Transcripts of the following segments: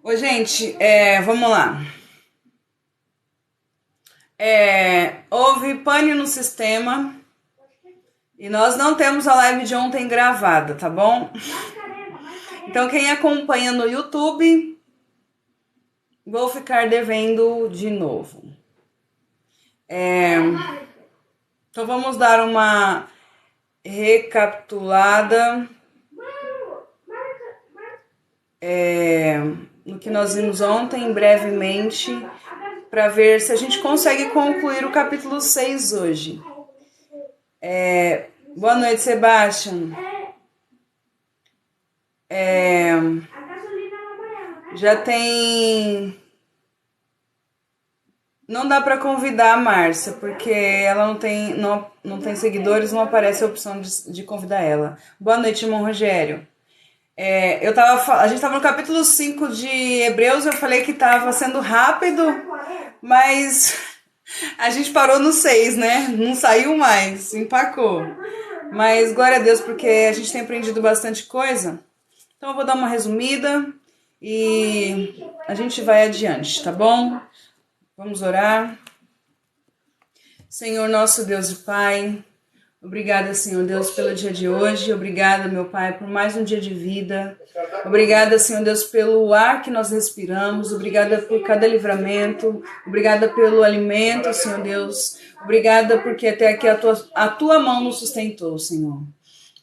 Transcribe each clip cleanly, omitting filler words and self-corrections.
Ô, gente, vamos lá. Houve pane no sistema e nós não temos a live de ontem gravada, tá bom? Então, quem acompanha no YouTube, vou ficar devendo de novo. Então, vamos dar uma recapitulada no que nós vimos ontem, brevemente, para ver se a gente consegue concluir o capítulo 6 hoje. Boa noite, Sebastian. Já tem... Não dá para convidar a Márcia, porque ela não tem seguidores, não aparece a opção de convidar ela. Boa noite, irmão Rogério. A gente estava no capítulo 5 de Hebreus, eu falei que estava sendo rápido, mas a gente parou no 6, né? Não saiu mais, empacou. Mas glória a Deus, porque a gente tem aprendido bastante coisa. Então eu vou dar uma resumida e a gente vai adiante, tá bom? Vamos orar. Senhor, nosso Deus e Pai, obrigada, Senhor Deus, pelo dia de hoje. Obrigada, meu Pai, por mais um dia de vida. Obrigada, Senhor Deus, pelo ar que nós respiramos. Obrigada por cada livramento. Obrigada pelo alimento, Senhor Deus. Obrigada porque até aqui a tua mão nos sustentou, Senhor.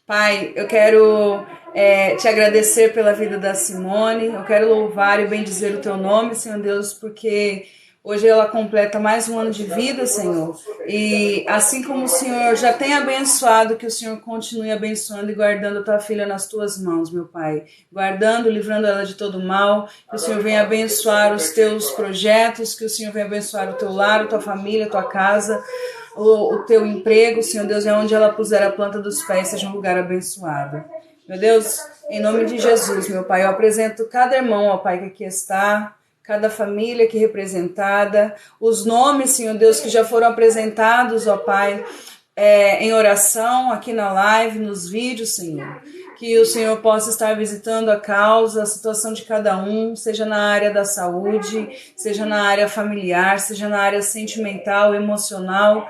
Pai, eu quero te agradecer pela vida da Simone. Eu quero louvar e bendizer o teu nome, Senhor Deus, porque hoje ela completa mais um ano de vida, Senhor. E assim como o Senhor já tem abençoado, que o Senhor continue abençoando e guardando a tua filha nas tuas mãos, meu Pai. Guardando, livrando ela de todo mal. Que o Senhor venha abençoar os teus projetos, que o Senhor venha abençoar o teu lar, a tua família, a tua casa, o teu emprego, Senhor Deus, é onde ela puser a planta dos pés, seja um lugar abençoado. Meu Deus, em nome de Jesus, meu Pai, eu apresento cada irmão, ó Pai, que aqui está, cada família aqui representada, os nomes, Senhor Deus, que já foram apresentados, ó Pai, em oração, aqui na live, nos vídeos, Senhor. Que o Senhor possa estar visitando a causa, a situação de cada um, seja na área da saúde, seja na área familiar, seja na área sentimental, emocional.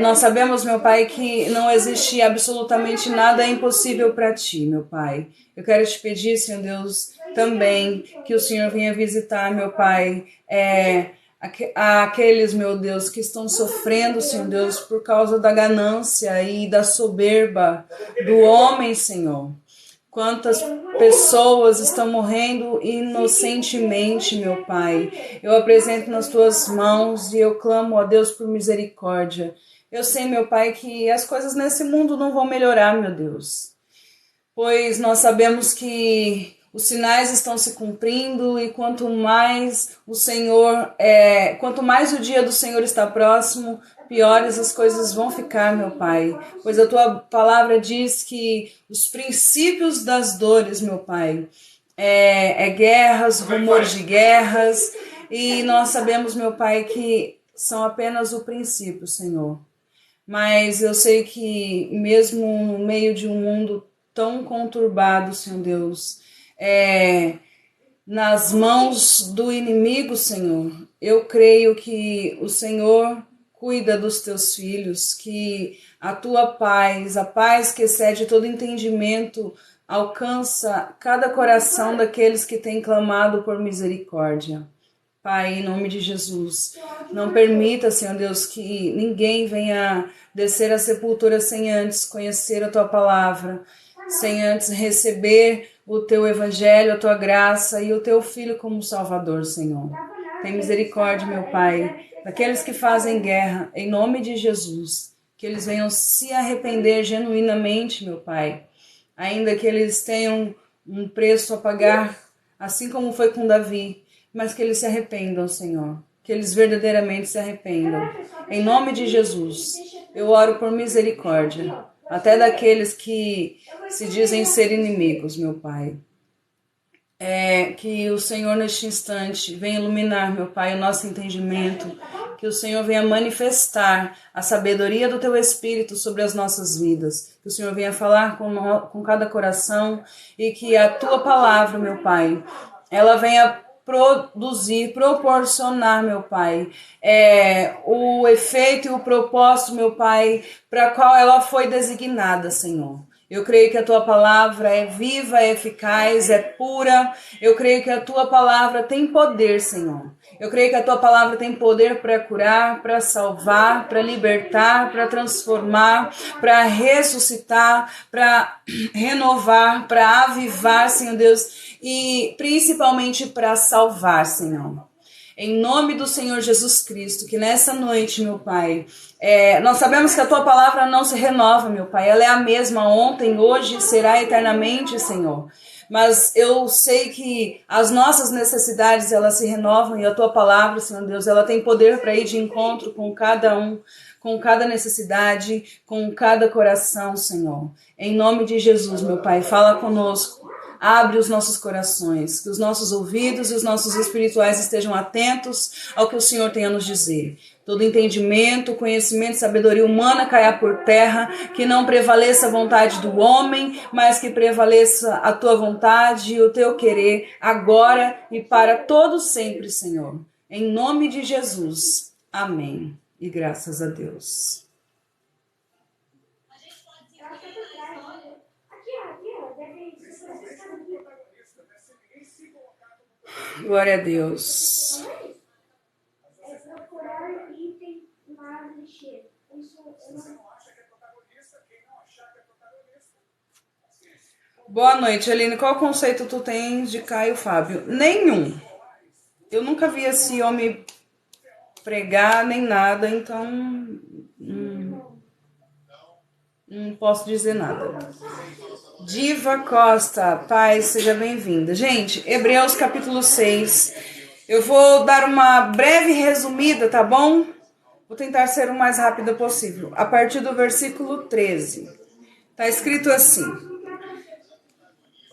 Nós sabemos, meu Pai, que não existe absolutamente nada impossível para Ti, meu Pai. Eu quero te pedir, Senhor Deus, também que o Senhor venha visitar, meu Pai, aqueles, meu Deus, que estão sofrendo, Senhor Deus, por causa da ganância e da soberba do homem, Senhor. Quantas pessoas estão morrendo inocentemente, meu Pai. Eu apresento nas tuas mãos e eu clamo a Deus por misericórdia. Eu sei, meu Pai, que as coisas nesse mundo não vão melhorar, meu Deus. Pois nós sabemos que os sinais estão se cumprindo e quanto mais quanto mais o dia do Senhor está próximo, piores as coisas vão ficar, meu Pai. Pois a tua palavra diz que os princípios das dores, meu Pai, guerras, rumores de guerras, e nós sabemos, meu Pai, que são apenas o princípio, Senhor. Mas eu sei que mesmo no meio de um mundo tão conturbado, Senhor Deus, nas mãos do inimigo, Senhor, eu creio que o Senhor cuida dos teus filhos, que a tua paz, a paz que excede todo entendimento, alcança cada coração daqueles que têm clamado por misericórdia. Pai, em nome de Jesus, não permita, Senhor Deus, que ninguém venha descer à sepultura sem antes conhecer a tua palavra, sem antes receber o teu evangelho, a tua graça e o teu Filho como Salvador, Senhor. Tem misericórdia, meu Pai, daqueles que fazem guerra, em nome de Jesus, que eles venham se arrepender genuinamente, meu Pai, ainda que eles tenham um preço a pagar, assim como foi com Davi, mas que eles se arrependam, Senhor, que eles verdadeiramente se arrependam. Em nome de Jesus, eu oro por misericórdia, até daqueles que se dizem ser inimigos, meu Pai. Que o Senhor neste instante venha iluminar, meu Pai, o nosso entendimento, que o Senhor venha manifestar a sabedoria do Teu Espírito sobre as nossas vidas, que o Senhor venha falar com cada coração e que a Tua palavra, meu Pai, ela venha produzir, proporcionar, meu Pai, o efeito e o propósito, meu Pai, para qual ela foi designada, Senhor. Eu creio que a tua palavra é viva, é eficaz, é pura. Eu creio que a tua palavra tem poder, Senhor. Eu creio que a tua palavra tem poder para curar, para salvar, para libertar, para transformar, para ressuscitar, para renovar, para avivar, Senhor Deus, e principalmente para salvar, Senhor. Em nome do Senhor Jesus Cristo, que nessa noite, meu Pai, nós sabemos que a Tua palavra não se renova, meu Pai. Ela é a mesma ontem, hoje e será eternamente, Senhor. Mas eu sei que as nossas necessidades, elas se renovam e a Tua palavra, Senhor Deus, ela tem poder para ir de encontro com cada um, com cada necessidade, com cada coração, Senhor. Em nome de Jesus, meu Pai, fala conosco. Abre os nossos corações, que os nossos ouvidos e os nossos espirituais estejam atentos ao que o Senhor tem a nos dizer. Todo entendimento, conhecimento, sabedoria humana caia por terra, que não prevaleça a vontade do homem, mas que prevaleça a tua vontade e o teu querer, agora e para todo sempre, Senhor. Em nome de Jesus. Amém. E graças a Deus. Glória a Deus. Boa noite, Aline. Qual conceito tu tens de Caio Fábio? Nenhum. Eu nunca vi esse homem pregar nem nada, então não posso dizer nada. Diva Costa, paz, seja bem-vinda. Gente, Hebreus capítulo 6. Eu vou dar uma breve resumida, tá bom? Vou tentar ser o mais rápida possível. A partir do versículo 13. Tá escrito assim: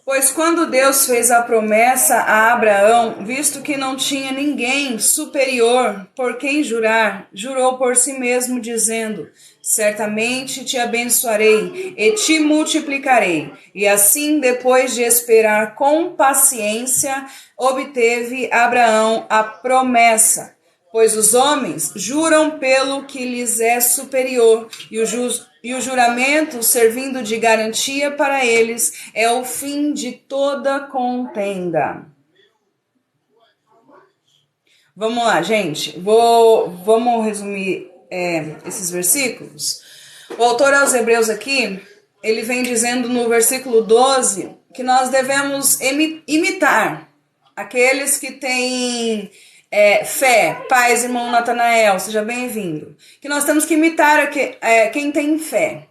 pois quando Deus fez a promessa a Abraão, visto que não tinha ninguém superior por quem jurar, jurou por si mesmo, dizendo: certamente te abençoarei e te multiplicarei. E assim, depois de esperar com paciência, obteve Abraão a promessa. Pois os homens juram pelo que lhes é superior, e o juramento, servindo de garantia para eles, é o fim de toda contenda. Vamos lá, gente. Vamos resumir esses versículos. O autor aos Hebreus aqui, ele vem dizendo no versículo 12 que nós devemos imitar aqueles que têm fé. Paz, irmão Natanael, seja bem-vindo. Que nós temos que imitar quem tem fé.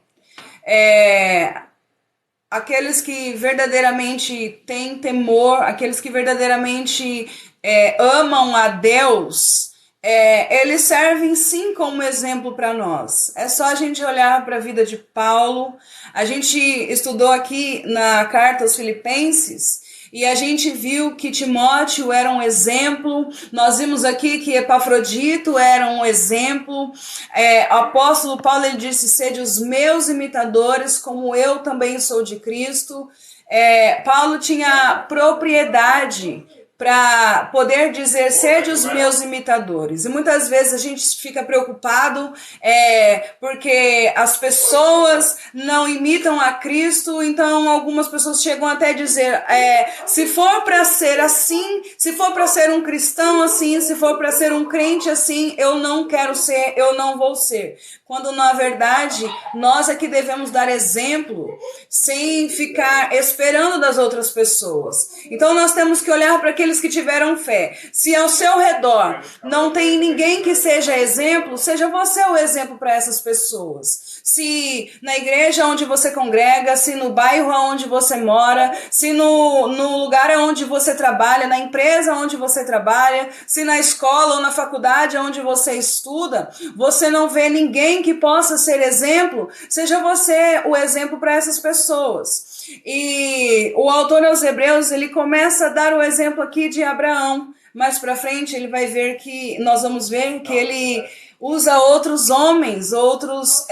Aqueles que verdadeiramente têm temor, aqueles que verdadeiramente amam a Deus, eles servem sim como exemplo para nós. É só a gente olhar para a vida de Paulo. A gente estudou aqui na carta aos Filipenses e a gente viu que Timóteo era um exemplo. Nós vimos aqui que Epafrodito era um exemplo. O apóstolo Paulo, ele disse: sede os meus imitadores, como eu também sou de Cristo. Paulo tinha propriedade para poder dizer: sede os meus imitadores. E muitas vezes a gente fica preocupado porque as pessoas não imitam a Cristo. Então algumas pessoas chegam até a dizer: se for para ser assim, se for para ser um cristão assim, se for para ser um crente assim, eu não quero ser, eu não vou ser. Quando na verdade nós é que devemos dar exemplo sem ficar esperando das outras pessoas. Então nós temos que olhar para aqueles que tiveram fé. Se ao seu redor não tem ninguém que seja exemplo, seja você o exemplo para essas pessoas. Se na igreja onde você congrega, se no bairro onde você mora, se no lugar onde você trabalha, na empresa onde você trabalha, se na escola ou na faculdade onde você estuda, você não vê ninguém que possa ser exemplo, seja você o exemplo para essas pessoas. E o autor aos Hebreus, ele começa a dar o exemplo aqui de Abraão. Mais para frente nós vamos ver que ele usa outros homens, outros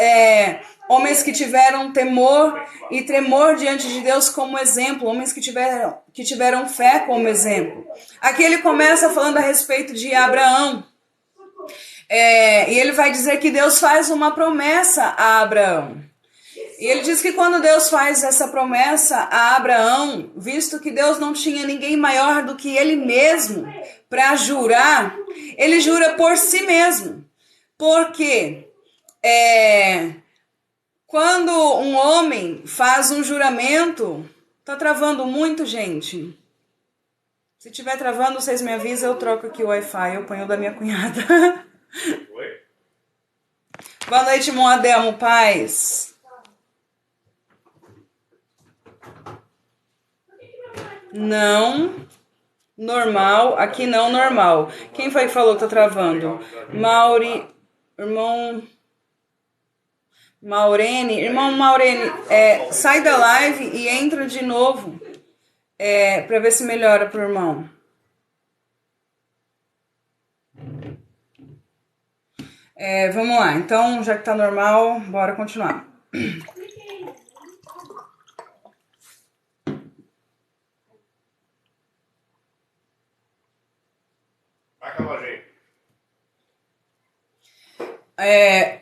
homens que tiveram temor e tremor diante de Deus como exemplo, homens que tiveram fé como exemplo. Aqui ele começa falando a respeito de Abraão. E ele vai dizer que Deus faz uma promessa a Abraão. E ele diz que quando Deus faz essa promessa a Abraão, visto que Deus não tinha ninguém maior do que ele mesmo para jurar, ele jura por si mesmo. Porque quando um homem faz um juramento, tá travando muito, gente. Se tiver travando, vocês me avisam, eu troco aqui o Wi-Fi, eu ponho o da minha cunhada. Oi? Boa noite, Moadelmo, paz. Não, normal, aqui não, normal. Quem foi que falou que tá travando? Irmão Maurene, sai da live e entra de novo, pra ver se melhora pro irmão. Vamos lá, então, já que tá normal, bora continuar.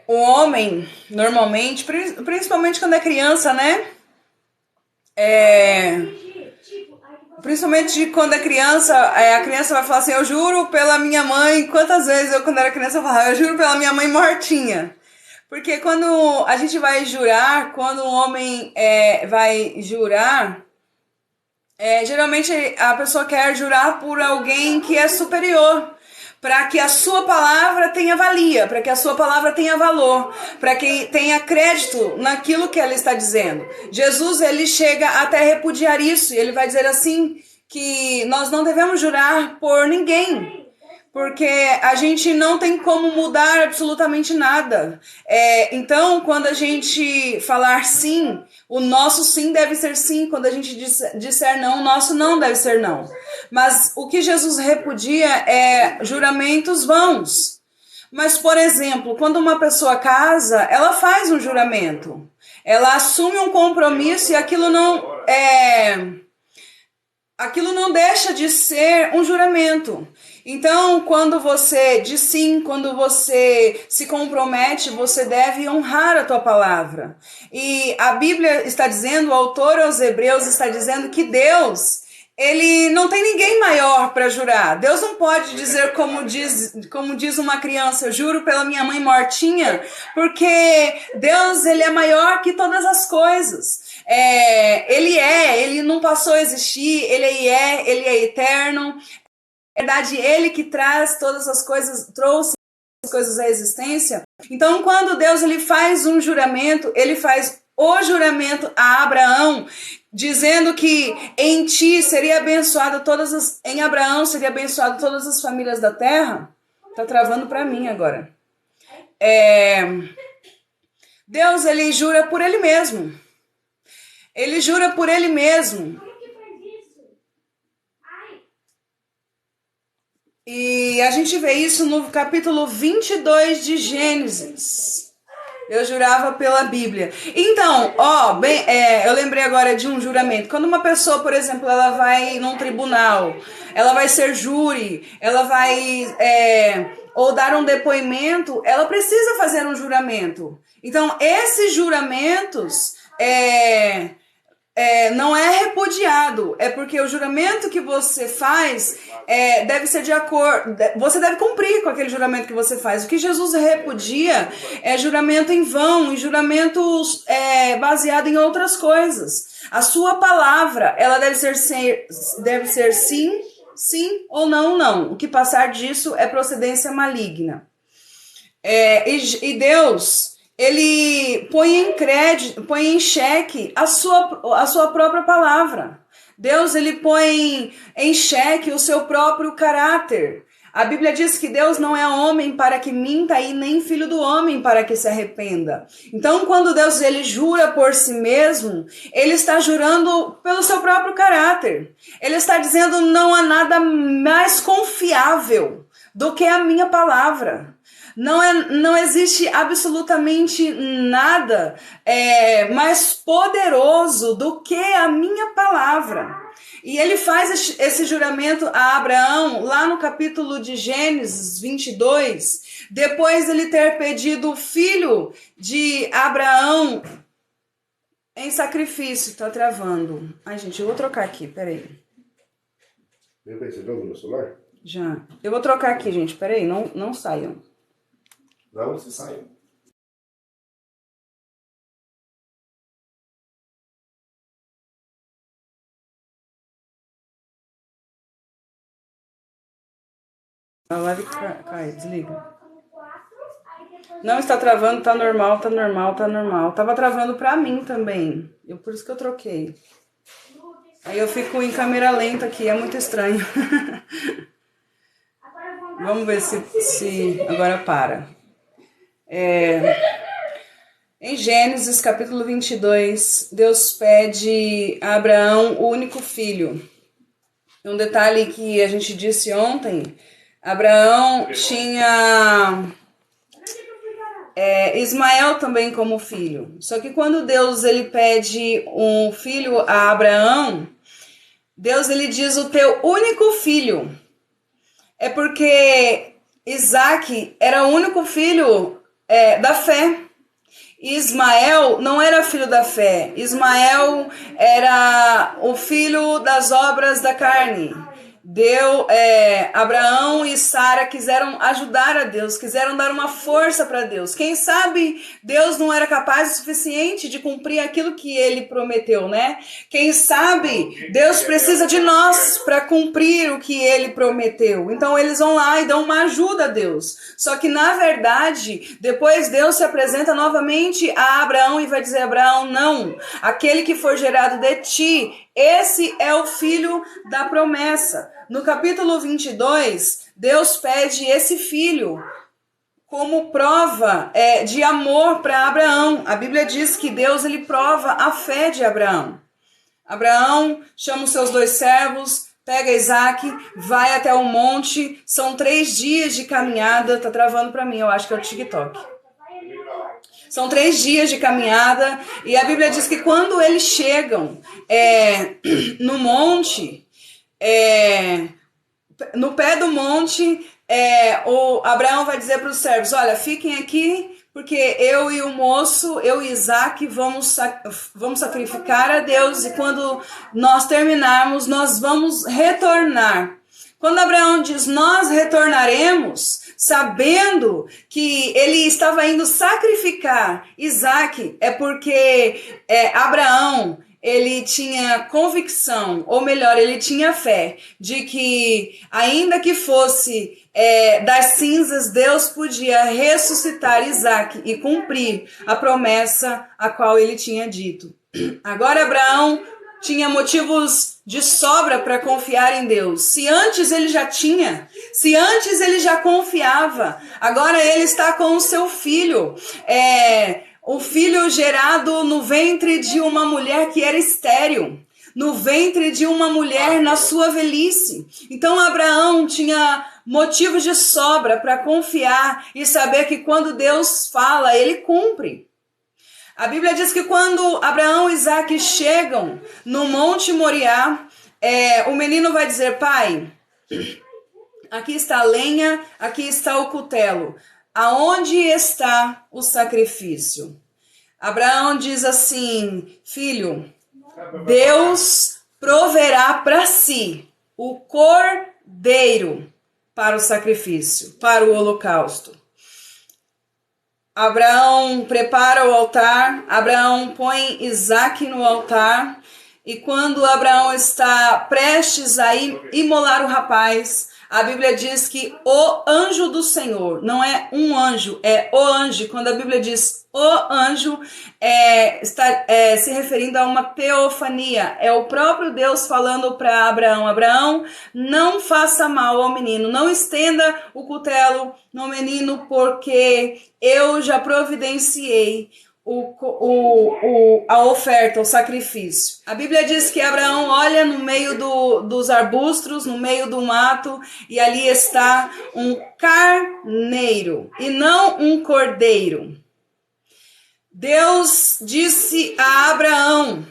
O homem, normalmente, principalmente quando é criança, né? Principalmente quando é criança, a criança vai falar assim, eu juro pela minha mãe. Quantas vezes eu, quando era criança, eu falava, eu juro pela minha mãe mortinha. Porque quando a gente vai jurar, quando um homem vai jurar, geralmente a pessoa quer jurar por alguém que é superior, para que a sua palavra tenha valia, para que a sua palavra tenha valor, para que tenha crédito naquilo que ela está dizendo. Jesus, ele chega até repudiar isso, e ele vai dizer assim, que nós não devemos jurar por ninguém, porque a gente não tem como mudar absolutamente nada. Então, quando a gente falar sim, o nosso sim deve ser sim. Quando a gente disser não, o nosso não deve ser não. Mas o que Jesus repudia é juramentos vãos. Mas, por exemplo, quando uma pessoa casa, ela faz um juramento. Ela assume um compromisso e aquilo não deixa de ser um juramento. Então, quando você diz sim, quando você se compromete, você deve honrar a tua palavra. E a Bíblia está dizendo, o autor aos Hebreus está dizendo que Deus, ele não tem ninguém maior para jurar. Deus não pode dizer como diz uma criança, eu juro pela minha mãe mortinha, porque Deus, ele é maior que todas as coisas. Ele não passou a existir, ele é eterno. É verdade, ele que traz todas as coisas, trouxe as coisas à existência. Então, quando Deus ele faz um juramento, ele faz o juramento a Abraão, dizendo que em ti seria abençoado em Abraão seria abençoado todas as famílias da terra. Tá travando para mim agora. Deus, ele jura por ele mesmo. Ele jura por ele mesmo. E a gente vê isso no capítulo 22 de Gênesis. Eu jurava pela Bíblia. Então, eu lembrei agora de um juramento. Quando uma pessoa, por exemplo, ela vai num tribunal, ela vai ser júri, ela vai ou dar um depoimento, ela precisa fazer um juramento. Então, esses juramentos não é repudiado, é porque o juramento que você faz deve ser de acordo, você deve cumprir com aquele juramento que você faz. O que Jesus repudia é juramento em vão, e juramentos baseado em outras coisas. A sua palavra, ela deve ser sim, sim ou não, não. O que passar disso é procedência maligna. E Deus, ele põe em xeque a sua própria palavra. Deus, ele põe em xeque o seu próprio caráter. A Bíblia diz que Deus não é homem para que minta e nem filho do homem para que se arrependa. Então, quando Deus ele jura por si mesmo, ele está jurando pelo seu próprio caráter. Ele está dizendo, não há nada mais confiável do que a minha palavra. Não existe absolutamente nada mais poderoso do que a minha palavra. E ele faz esse juramento a Abraão lá no capítulo de Gênesis 22, depois ele ter pedido o filho de Abraão em sacrifício. Tá travando. Ai, gente, eu vou trocar aqui, peraí. Você viu no meu celular? Já. Eu vou trocar aqui, gente, peraí, não saiam. Não, você saiu. A live cai, desliga. Não está travando, tá normal, tá normal, tá normal. Tava travando pra mim também. Por isso que eu troquei. Aí eu fico em câmera lenta aqui, é muito estranho. Vamos ver se agora para. Em Gênesis capítulo 22, Deus pede a Abraão o único filho. Um detalhe que a gente disse ontem, Abraão tinha Ismael também como filho. Só que quando Deus ele pede um filho a Abraão, Deus ele diz o teu único filho. É porque Isaac era o único filho da fé. Ismael não era filho da fé. Ismael era o filho das obras da carne. Abraão e Sara quiseram ajudar a Deus, quiseram dar uma força para Deus. Quem sabe Deus não era capaz o suficiente de cumprir aquilo que ele prometeu, né? Quem sabe Deus precisa de nós para cumprir o que ele prometeu. Então eles vão lá e dão uma ajuda a Deus. Só que na verdade, depois Deus se apresenta novamente a Abraão e vai dizer: Abraão, não, aquele que for gerado de ti, esse é o filho da promessa. No capítulo 22, Deus pede esse filho como prova de amor para Abraão. A Bíblia diz que Deus ele prova a fé de Abraão. Abraão chama os seus 2 servos, pega Isaac, vai até o monte. São 3 dias de caminhada. Tá travando para mim, eu acho que é o TikTok. São 3 dias de caminhada. E a Bíblia diz que quando eles chegam no monte, no pé do monte, o Abraão vai dizer para os servos: olha, fiquem aqui, porque eu e o moço, eu e Isaac, vamos sacrificar a Deus, e quando nós terminarmos, nós vamos retornar. Quando Abraão diz nós retornaremos, sabendo que ele estava indo sacrificar Isaac, é porque Abraão ele tinha convicção, ou melhor, ele tinha fé de que, ainda que fosse das cinzas, Deus podia ressuscitar Isaac e cumprir a promessa a qual ele tinha dito. Agora Abraão tinha motivos de sobra para confiar em Deus. Se antes ele já tinha, se antes ele já confiava, agora ele está com o seu filho. O filho gerado no ventre de uma mulher que era estéril, no ventre de uma mulher na sua velhice. Então Abraão tinha motivos de sobra para confiar e saber que quando Deus fala, ele cumpre. A Bíblia diz que quando Abraão e Isaac chegam no Monte Moriá, o menino vai dizer: pai, aqui está a lenha, aqui está o cutelo. Aonde está o sacrifício? Abraão diz assim: filho, Deus proverá para si o cordeiro para o sacrifício, para o holocausto. Abraão prepara o altar, Abraão põe Isaac no altar, e quando Abraão está prestes a imolar o rapaz, a Bíblia diz que o anjo do Senhor, não é um anjo, é o anjo. Quando a Bíblia diz o anjo, está se referindo a uma teofania. É o próprio Deus falando para Abraão: Abraão, não faça mal ao menino, não estenda o cutelo no menino, porque eu já providenciei a oferta, o sacrifício. A Bíblia diz que Abraão olha no meio dos arbustos, no meio do mato, e ali está um carneiro e não um cordeiro. Deus disse a Abraão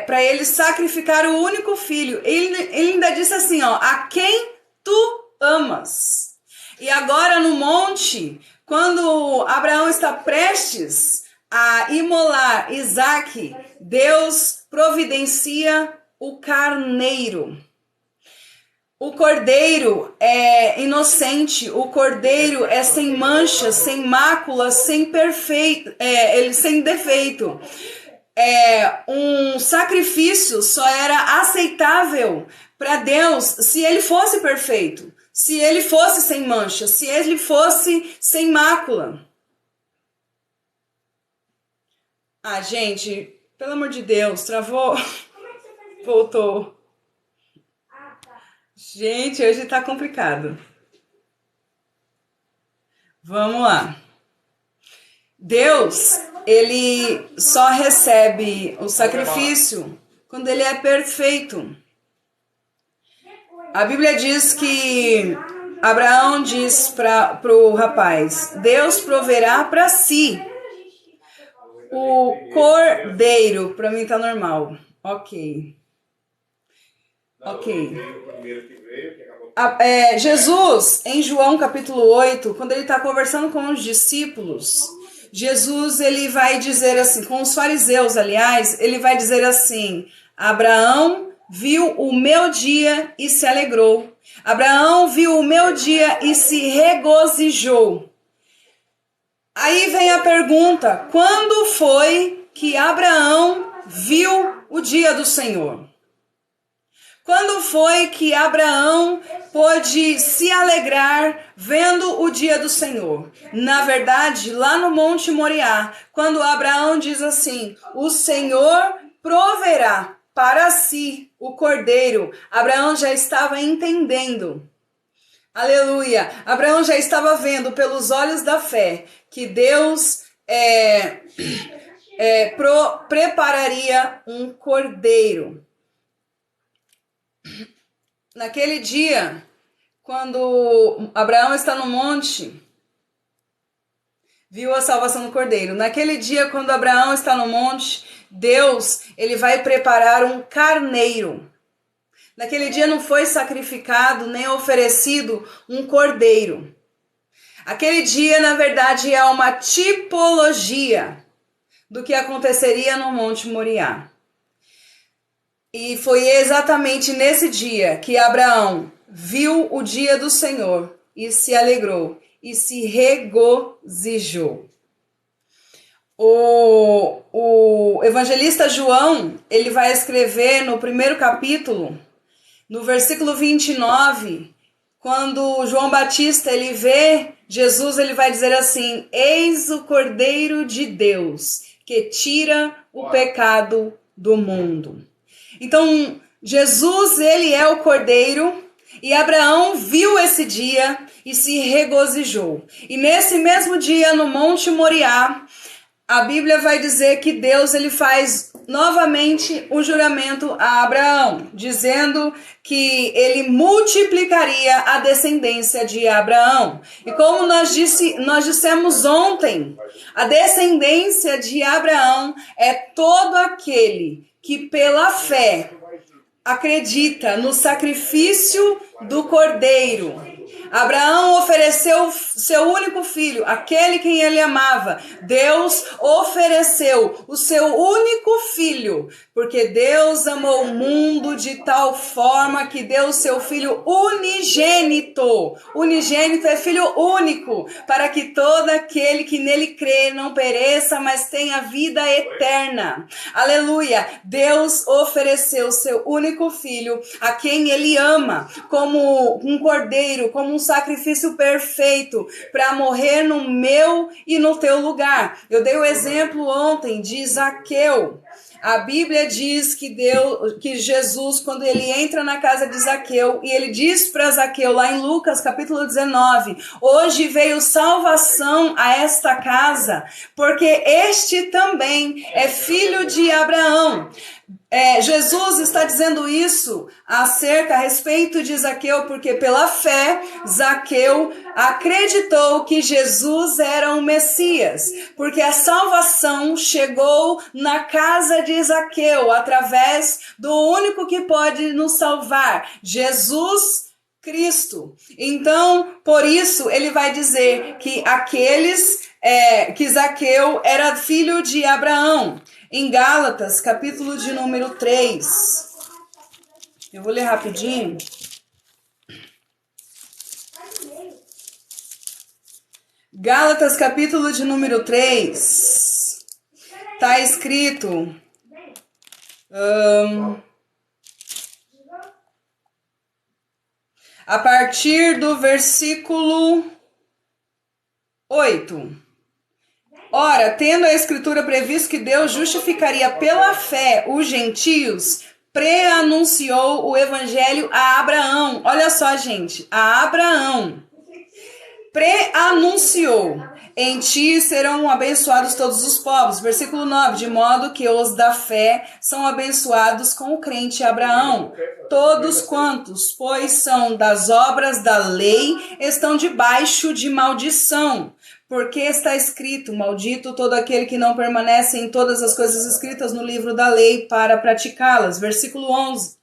para ele sacrificar o único filho. Ele ainda disse assim, ó, a quem tu amas. E agora no monte, quando Abraão está prestes a imolar Isaque, Deus providencia o carneiro. O cordeiro é inocente, o cordeiro é sem mancha, sem mácula, sem defeito. Um sacrifício só era aceitável para Deus se ele fosse perfeito, se ele fosse sem mancha, se ele fosse sem mácula. Ah, gente, pelo amor de Deus, travou? Voltou. Gente, hoje tá complicado. Vamos lá. Deus, ele só recebe o sacrifício quando ele é perfeito. A Bíblia diz que Abraão diz para o rapaz, Deus proverá para si o cordeiro. Para mim tá normal. Ok. Jesus, em João capítulo 8, quando ele está conversando com os discípulos, Jesus ele vai dizer assim, com os fariseus, aliás, ele vai dizer assim, Abraão viu o meu dia e se alegrou. Abraão viu o meu dia e se regozijou. Aí vem a pergunta, quando foi que Abraão viu o dia do Senhor? Quando foi que Abraão pôde se alegrar vendo o dia do Senhor? Na verdade, lá no Monte Moriá, quando Abraão diz assim, o Senhor proverá para si o cordeiro, Abraão já estava entendendo. Aleluia! Abraão já estava vendo pelos olhos da fé que Deus prepararia um cordeiro. Naquele dia, quando Abraão está no monte, viu a salvação do cordeiro. Naquele dia, quando Abraão está no monte, Deus, ele vai preparar um carneiro. Naquele dia não foi sacrificado nem oferecido um cordeiro. Aquele dia, na verdade, é uma tipologia do que aconteceria no Monte Moriá. E foi exatamente nesse dia que Abraão viu o dia do Senhor e se alegrou e se regozijou. O evangelista João, ele vai escrever no primeiro capítulo, no versículo 29, quando João Batista ele vê Jesus, ele vai dizer assim, eis o Cordeiro de Deus que tira o pecado do mundo. Então, Jesus, ele é o Cordeiro e Abraão viu esse dia e se regozijou. E nesse mesmo dia, no Monte Moriá, a Bíblia vai dizer que Deus ele faz novamente o juramento a Abraão, dizendo que ele multiplicaria a descendência de Abraão. E como nós dissemos ontem, a descendência de Abraão é todo aquele que pela fé acredita no sacrifício do Cordeiro. Abraão ofereceu seu único filho, aquele quem ele amava. Deus ofereceu o seu único filho, porque Deus amou o mundo de tal forma que deu o seu filho unigênito. Unigênito é filho único, para que todo aquele que nele crê não pereça, mas tenha vida eterna. Aleluia! Deus ofereceu o seu único filho, a quem ele ama, como um cordeiro, como um sacrifício perfeito para morrer no meu e no teu lugar. Eu dei o exemplo ontem de Zaqueu. A Bíblia diz que Jesus, quando ele entra na casa de Zaqueu, e ele diz para Zaqueu, lá em Lucas capítulo 19, hoje veio salvação a esta casa, porque este também é filho de Abraão. Jesus está dizendo isso a respeito de Zaqueu, porque pela fé, Zaqueu acreditou que Jesus era o Messias, porque a salvação chegou na casa de Zaqueu, através do único que pode nos salvar, Jesus Cristo. Então, por isso, ele vai dizer que que Zaqueu era filho de Abraão. Em Gálatas, capítulo de número 3, eu vou ler rapidinho. Gálatas, capítulo de número 3, está escrito... a partir do versículo 8. Ora, tendo a Escritura previsto que Deus justificaria pela fé os gentios, pré-anunciou o evangelho a Abraão. Olha só, gente, a Abraão pré-anunciou: em ti serão abençoados todos os povos. Versículo 9, de modo que os da fé são abençoados com o crente Abraão. Todos quantos, pois são das obras da lei, estão debaixo de maldição. Porque está escrito, maldito todo aquele que não permanece em todas as coisas escritas no livro da lei para praticá-las. Versículo 11.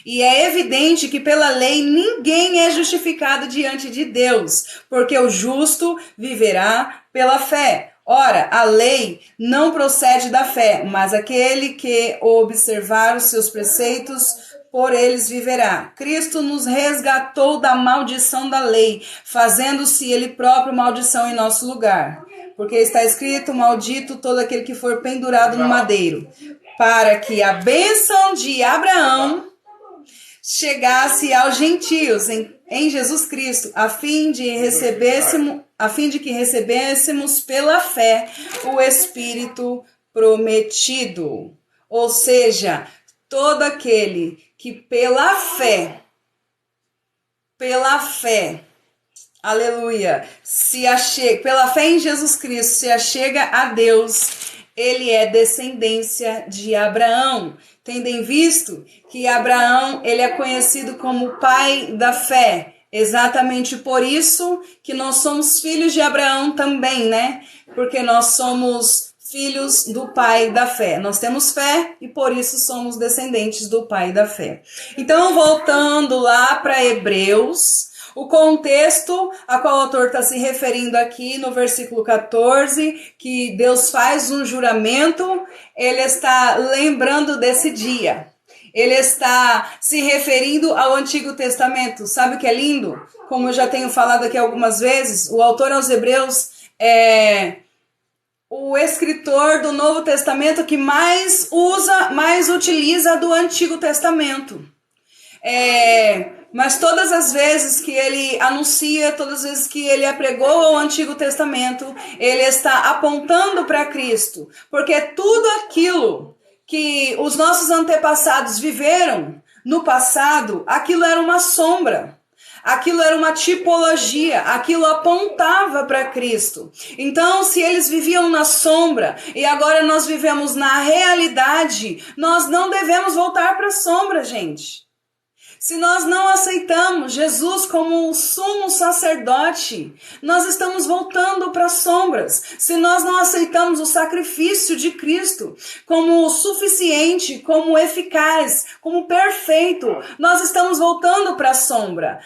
E é evidente que pela lei ninguém é justificado diante de Deus, porque o justo viverá pela fé. Ora, a lei não procede da fé, mas aquele que observar os seus preceitos, por eles viverá. Cristo nos resgatou da maldição da lei, fazendo-se ele próprio maldição em nosso lugar. Porque está escrito, maldito todo aquele que for pendurado no madeiro, para que a bênção de Abraão chegasse aos gentios em Jesus Cristo, a fim de que recebêssemos pela fé o Espírito prometido. Ou seja, todo aquele que pela fé, aleluia, pela fé em Jesus Cristo se achega a Deus, ele é descendência de Abraão. Tendo visto que Abraão, ele é conhecido como pai da fé. Exatamente por isso que nós somos filhos de Abraão também, né? Porque nós somos filhos do pai da fé. Nós temos fé e por isso somos descendentes do pai da fé. Então, voltando lá para Hebreus, o contexto a qual o autor está se referindo aqui no versículo 14, que Deus faz um juramento, ele está lembrando desse dia. Ele está se referindo ao Antigo Testamento. Sabe o que é lindo? Como eu já tenho falado aqui algumas vezes, o autor aos Hebreus é o escritor do Novo Testamento que mais utiliza do Antigo Testamento. Mas todas as vezes que ele anuncia, todas as vezes que ele apregou o Antigo Testamento, ele está apontando para Cristo. Porque tudo aquilo que os nossos antepassados viveram no passado, aquilo era uma sombra. Aquilo era uma tipologia, aquilo apontava para Cristo. Então, se eles viviam na sombra e agora nós vivemos na realidade, nós não devemos voltar para a sombra, gente. Se nós não aceitamos Jesus como o sumo sacerdote, nós estamos voltando para as sombras. Se nós não aceitamos o sacrifício de Cristo como suficiente, como eficaz, como perfeito, nós estamos voltando para a sombra.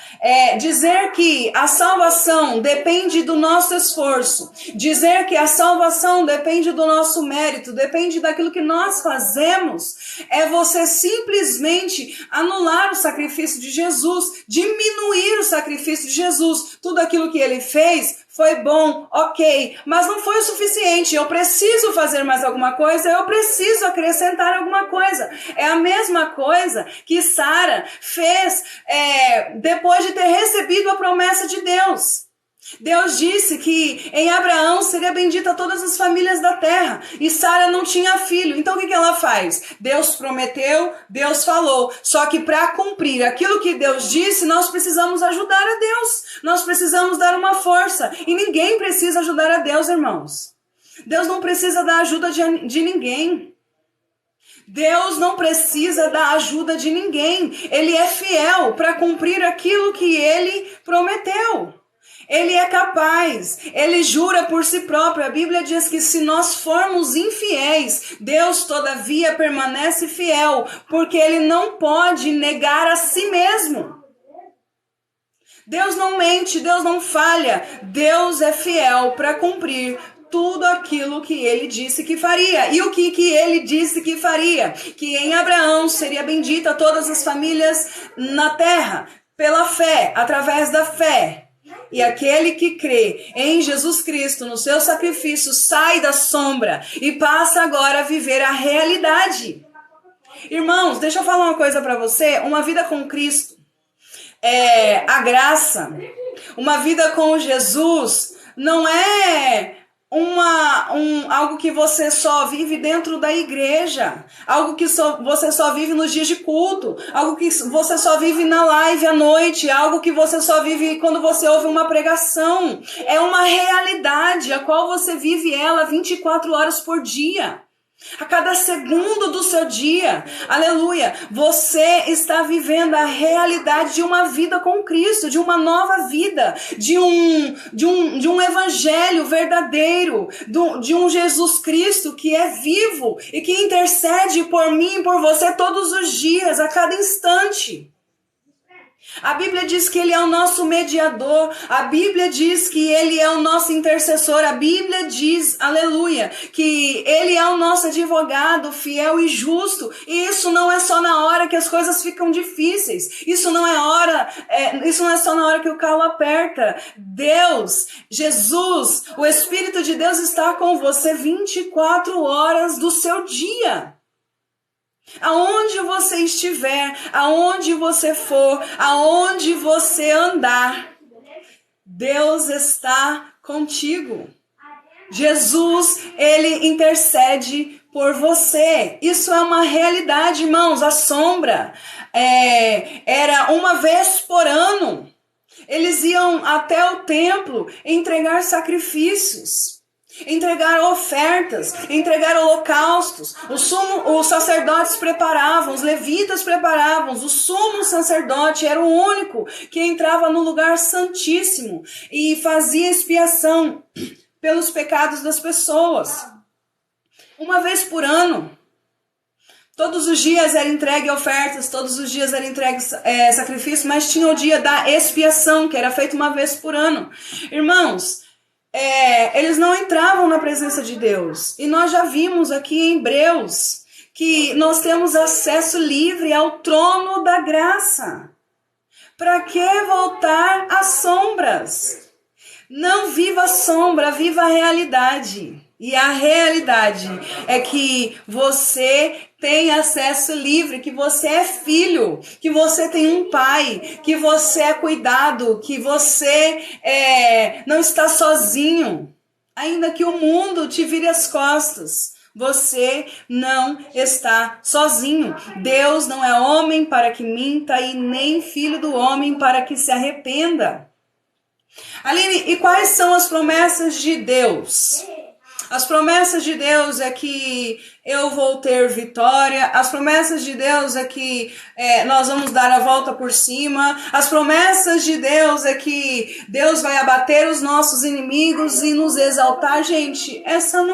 Dizer que a salvação depende do nosso esforço, dizer que a salvação depende do nosso mérito, depende daquilo que nós fazemos, é você simplesmente anular o sacrifício de Jesus, diminuir o sacrifício de Jesus. Tudo aquilo que ele fez foi bom, ok, mas não foi o suficiente. Eu preciso fazer mais alguma coisa, eu preciso acrescentar alguma coisa. É a mesma coisa que Sara fez depois de ter recebido a promessa de Deus. Deus disse que em Abraão seria bendita todas as famílias da terra. E Sara não tinha filho. Então o que ela faz? Deus prometeu, Deus falou. Só que para cumprir aquilo que Deus disse, nós precisamos ajudar a Deus. Nós precisamos dar uma força. E ninguém precisa ajudar a Deus, irmãos. Deus não precisa da ajuda de ninguém. Deus não precisa da ajuda de ninguém. Ele é fiel para cumprir aquilo que ele prometeu. Ele é capaz, ele jura por si próprio. A Bíblia diz que se nós formos infiéis, Deus todavia permanece fiel, porque ele não pode negar a si mesmo. Deus não mente, Deus não falha, Deus é fiel para cumprir tudo aquilo que ele disse que faria. E o que ele disse que faria? Que em Abraão seria bendita todas as famílias na terra, pela fé, através da fé. E aquele que crê em Jesus Cristo, no seu sacrifício, sai da sombra e passa agora a viver a realidade. Irmãos, deixa eu falar uma coisa para você. Uma vida com Cristo, a graça, uma vida com Jesus, não é algo que você só vive dentro da igreja, algo que você só vive nos dias de culto, algo que você só vive na live à noite, algo que você só vive quando você ouve uma pregação. É uma realidade a qual você vive ela 24 horas por dia. A cada segundo do seu dia, aleluia, você está vivendo a realidade de uma vida com Cristo, de uma nova vida, de um evangelho verdadeiro, de um Jesus Cristo que é vivo e que intercede por mim e por você todos os dias, a cada instante. A Bíblia diz que ele é o nosso mediador, a Bíblia diz que ele é o nosso intercessor, a Bíblia diz, aleluia, que ele é o nosso advogado fiel e justo. E isso não é só na hora que as coisas ficam difíceis, isso não é só na hora que o calo aperta. Deus, Jesus, o Espírito de Deus está com você 24 horas do seu dia. Aonde você estiver, aonde você for, aonde você andar, Deus está contigo. Jesus, ele intercede por você. Isso é uma realidade, irmãos. A sombra era uma vez por ano. Eles iam até o templo entregar sacrifícios, entregar ofertas, entregar holocaustos. Os sacerdotes preparavam, os levitas preparavam. O sumo sacerdote era o único que entrava no lugar santíssimo e fazia expiação pelos pecados das pessoas. Uma vez por ano. Todos os dias era entregue ofertas, todos os dias era entregue sacrifício, mas tinha o dia da expiação, que era feito uma vez por ano. Irmãos, eles não entravam na presença de Deus. E nós já vimos aqui em Hebreus que nós temos acesso livre ao trono da graça. Para que voltar às sombras? Não viva a sombra, viva a realidade. E a realidade é que você tem acesso livre, que você é filho, que você tem um pai, que você é cuidado, que você não está sozinho. Ainda que o mundo te vire as costas, você não está sozinho. Deus não é homem para que minta e nem filho do homem para que se arrependa. Aline, e quais são as promessas de Deus? As promessas de Deus é que eu vou ter vitória. As promessas de Deus é que nós vamos dar a volta por cima. As promessas de Deus é que Deus vai abater os nossos inimigos e nos exaltar. Gente, essas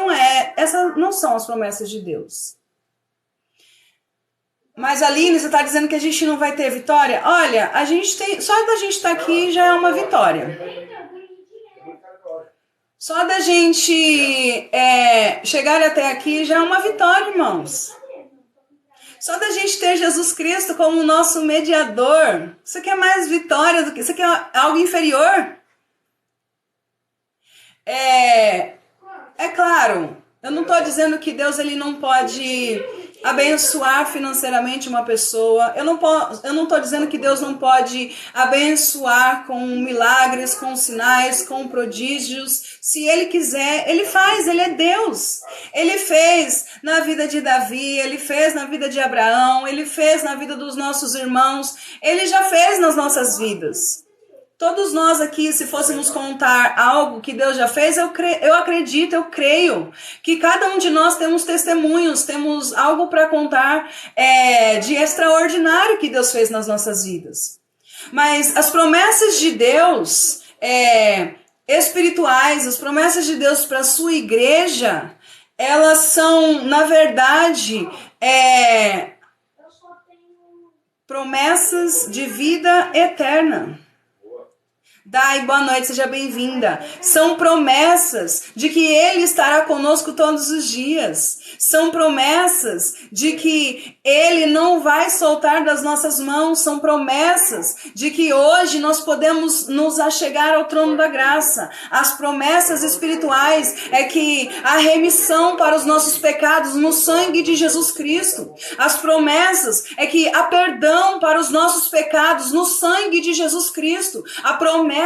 não são as promessas de Deus. Mas Aline, você está dizendo que a gente não vai ter vitória? Olha, só da gente estar aqui já é uma vitória. Só da gente chegar até aqui já é uma vitória, irmãos. Só da gente ter Jesus Cristo como nosso mediador. Isso aqui é mais vitória do que... Isso aqui é algo inferior. É claro, eu não estou dizendo que Deus ele não pode abençoar financeiramente uma pessoa. Eu não estou dizendo que Deus não pode abençoar com milagres, com sinais, com prodígios. Se Ele quiser, Ele faz, Ele é Deus. Ele fez na vida de Davi, Ele fez na vida de Abraão, Ele fez na vida dos nossos irmãos, Ele já fez nas nossas vidas. Todos nós aqui, se fôssemos contar algo que Deus já fez, eu acredito, eu creio que cada um de nós temos testemunhos, temos algo para contar de extraordinário que Deus fez nas nossas vidas. Mas as promessas de Deus espirituais, as promessas de Deus para a sua igreja, elas são, na verdade, promessas de vida eterna. Dai, boa noite, seja bem-vinda. São promessas de que Ele estará conosco todos os dias. São promessas de que Ele não vai soltar das nossas mãos. São promessas de que hoje nós podemos nos achegar ao trono da graça. As promessas espirituais é que a remissão para os nossos pecados no sangue de Jesus Cristo. As promessas é que há perdão para os nossos pecados no sangue de Jesus Cristo. A promessa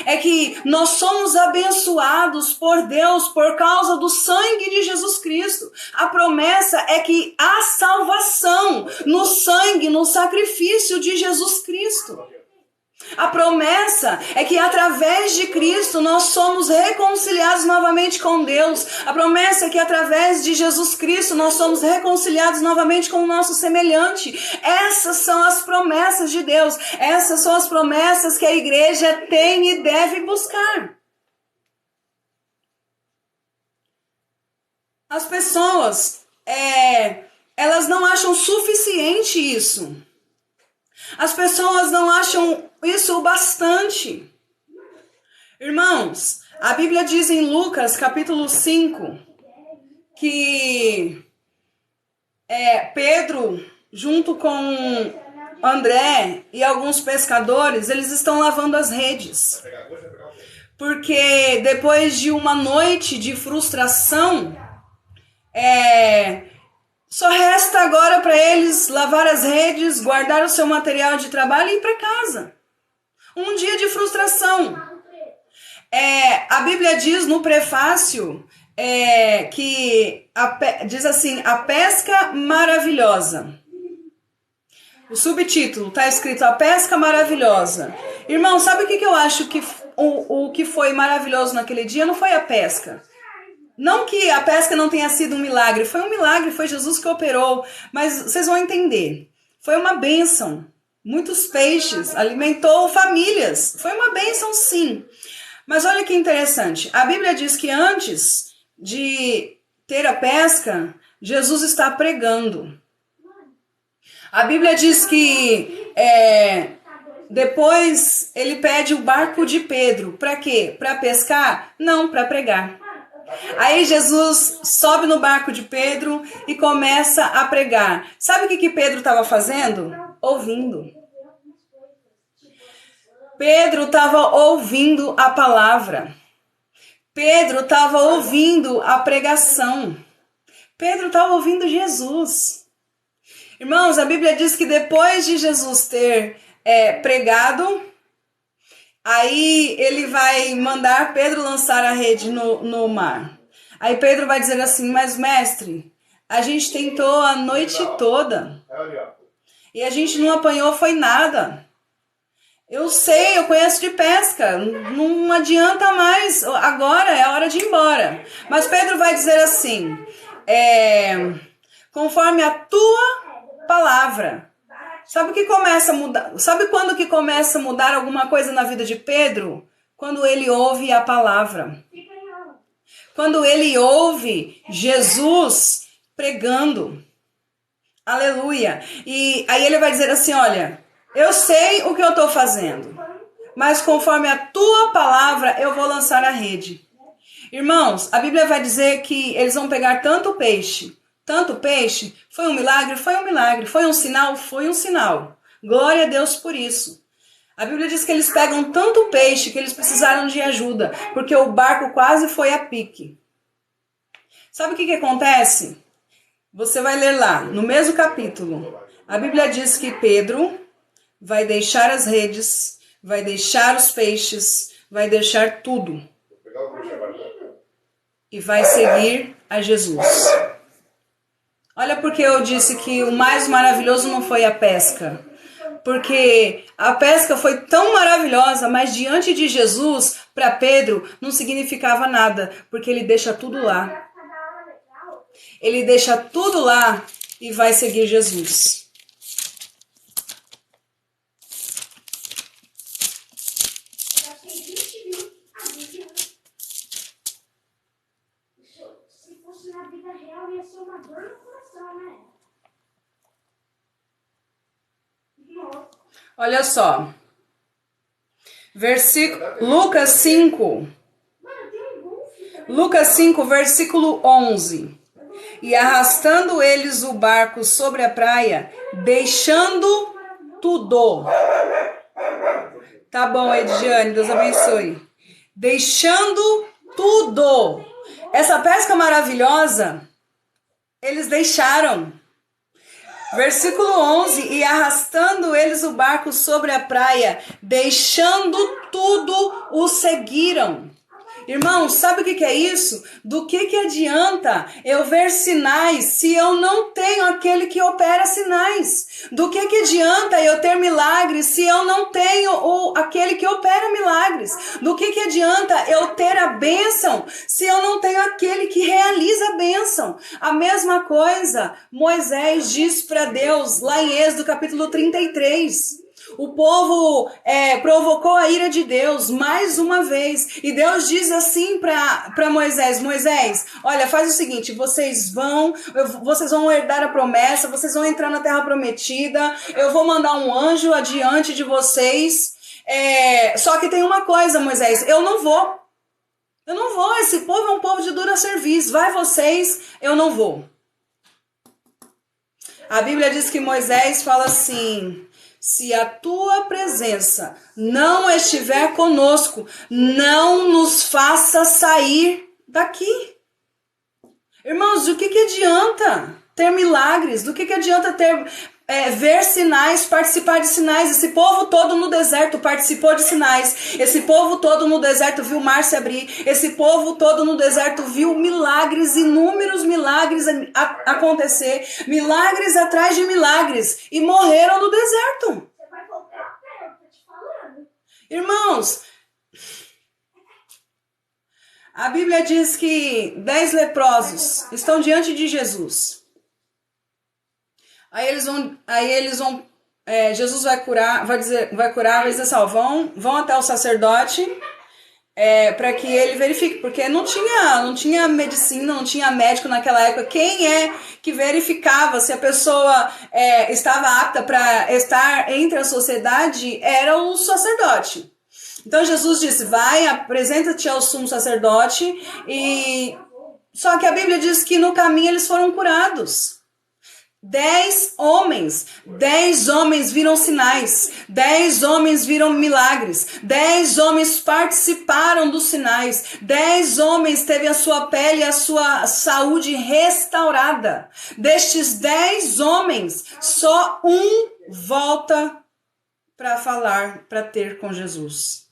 é que nós somos abençoados por Deus por causa do sangue de Jesus Cristo. A promessa é que há salvação no sangue, no sacrifício de Jesus Cristo. A promessa é que através de Cristo nós somos reconciliados novamente com Deus. A promessa é que através de Jesus Cristo nós somos reconciliados novamente com o nosso semelhante. Essas são as promessas de Deus. Essas são as promessas que a igreja tem e deve buscar. As pessoas, elas não acham suficiente isso. As pessoas não acham isso o bastante. Irmãos, a Bíblia diz em Lucas, capítulo 5, que Pedro, junto com André e alguns pescadores, eles estão lavando as redes. Porque depois de uma noite de frustração, só resta agora para eles lavar as redes, guardar o seu material de trabalho e ir para casa. Um dia de frustração. A Bíblia diz no prefácio que diz assim, a pesca maravilhosa. O subtítulo está escrito a pesca maravilhosa. Irmão, sabe o que eu acho que o que foi maravilhoso naquele dia? Não foi a pesca. Não que a pesca não tenha sido um milagre, foi um milagre, foi Jesus que operou, mas vocês vão entender, foi uma bênção, muitos peixes, alimentou famílias, foi uma bênção sim, mas olha que interessante, a Bíblia diz que antes de ter a pesca, Jesus está pregando, a Bíblia diz que depois ele pede o barco de Pedro, para quê? Para pescar? Não, para pregar. Aí Jesus sobe no barco de Pedro e começa a pregar. Sabe o que Pedro estava fazendo? Ouvindo. Pedro estava ouvindo a palavra. Pedro estava ouvindo a pregação. Pedro estava ouvindo Jesus. Irmãos, a Bíblia diz que depois de Jesus ter pregado, aí ele vai mandar Pedro lançar a rede no mar. Aí Pedro vai dizer assim, mas mestre, a gente tentou a noite toda e a gente não apanhou, foi nada. Eu sei, eu conheço de pesca, não adianta mais, agora é hora de ir embora. Mas Pedro vai dizer assim, conforme a tua palavra. Sabe o que começa a mudar? Sabe quando que começa a mudar alguma coisa na vida de Pedro? Quando ele ouve a palavra. Quando ele ouve Jesus pregando. Aleluia. E aí ele vai dizer assim, olha, eu sei o que eu estou fazendo, mas conforme a tua palavra eu vou lançar a rede. Irmãos, a Bíblia vai dizer que eles vão pegar tanto peixe, foi um milagre, foi um sinal, foi um sinal. Glória a Deus por isso. A Bíblia diz que eles pegam tanto peixe que eles precisaram de ajuda, porque o barco quase foi a pique. Sabe o que acontece? Você vai ler lá, no mesmo capítulo. A Bíblia diz que Pedro vai deixar as redes, vai deixar os peixes, vai deixar tudo. E vai seguir a Jesus. Olha porque eu disse que o mais maravilhoso não foi a pesca. Porque a pesca foi tão maravilhosa, mas diante de Jesus, para Pedro, não significava nada. Porque ele deixa tudo lá. Ele deixa tudo lá e vai seguir Jesus. Se fosse na vida real, ia ser uma dor no coração, né? Nossa. Olha só. Lucas 5. Lucas 5, versículo 11. E arrastando eles o barco sobre a praia, deixando tudo. Tá bom, Ediane, Deus abençoe. Deixando tudo. Essa pesca maravilhosa, eles deixaram. Versículo 11. E arrastando eles o barco sobre a praia, deixando tudo, o seguiram. Irmãos, sabe o que é isso? Do que adianta eu ver sinais se eu não tenho aquele que opera sinais? Do que adianta eu ter milagres se eu não tenho aquele que opera milagres? Do que adianta eu ter a bênção se eu não tenho aquele que realiza a bênção? A mesma coisa Moisés diz para Deus lá em Êxodo capítulo 33. O povo provocou a ira de Deus mais uma vez. E Deus diz assim para Moisés: Moisés, olha, faz o seguinte, vocês vão herdar a promessa, vocês vão entrar na terra prometida, eu vou mandar um anjo adiante de vocês. Só que tem uma coisa, Moisés, eu não vou, esse povo é um povo de dura serviço, vai vocês, eu não vou. A Bíblia diz que Moisés fala assim: se a tua presença não estiver conosco, não nos faça sair daqui. Irmãos, do que adianta ter milagres? Do que adianta ver sinais, participar de sinais? Esse povo todo no deserto participou de sinais. Esse povo todo no deserto viu o mar se abrir. Esse povo todo no deserto viu milagres, inúmeros milagres acontecer. Milagres atrás de milagres. E morreram no deserto. Você vai voltar a pé, eu tô te falando. Irmãos, a Bíblia diz que 10 leprosos estão diante de Jesus. Aí eles vão, Jesus vai curar, vai dizer assim, ó, vão até o sacerdote para que ele verifique, porque não tinha medicina, não tinha médico naquela época. Quem é que verificava se a pessoa estava apta para estar entre a sociedade? Era o sacerdote. Então Jesus disse, vai, apresenta-te ao sumo sacerdote, só que a Bíblia diz que no caminho eles foram curados. 10 homens viram sinais, 10 homens viram milagres, 10 homens participaram dos sinais, 10 homens teve a sua pele e a sua saúde restaurada. Destes 10 homens, só um volta para falar, para ter com Jesus.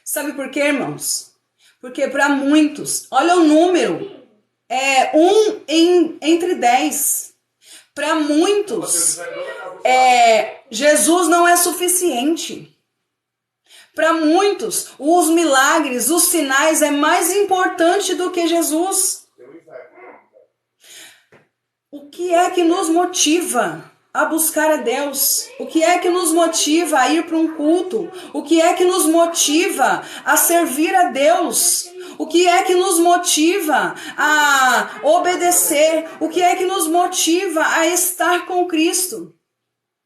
Sabe por quê, irmãos? Porque para muitos, olha o número, entre 10. Para muitos, Jesus não é suficiente. Para muitos, os milagres, os sinais é mais importante do que Jesus. O que é que nos motiva a buscar a Deus? O que é que nos motiva a ir para um culto? O que é que nos motiva a servir a Deus? O que é que nos motiva a obedecer? O que é que nos motiva a estar com Cristo?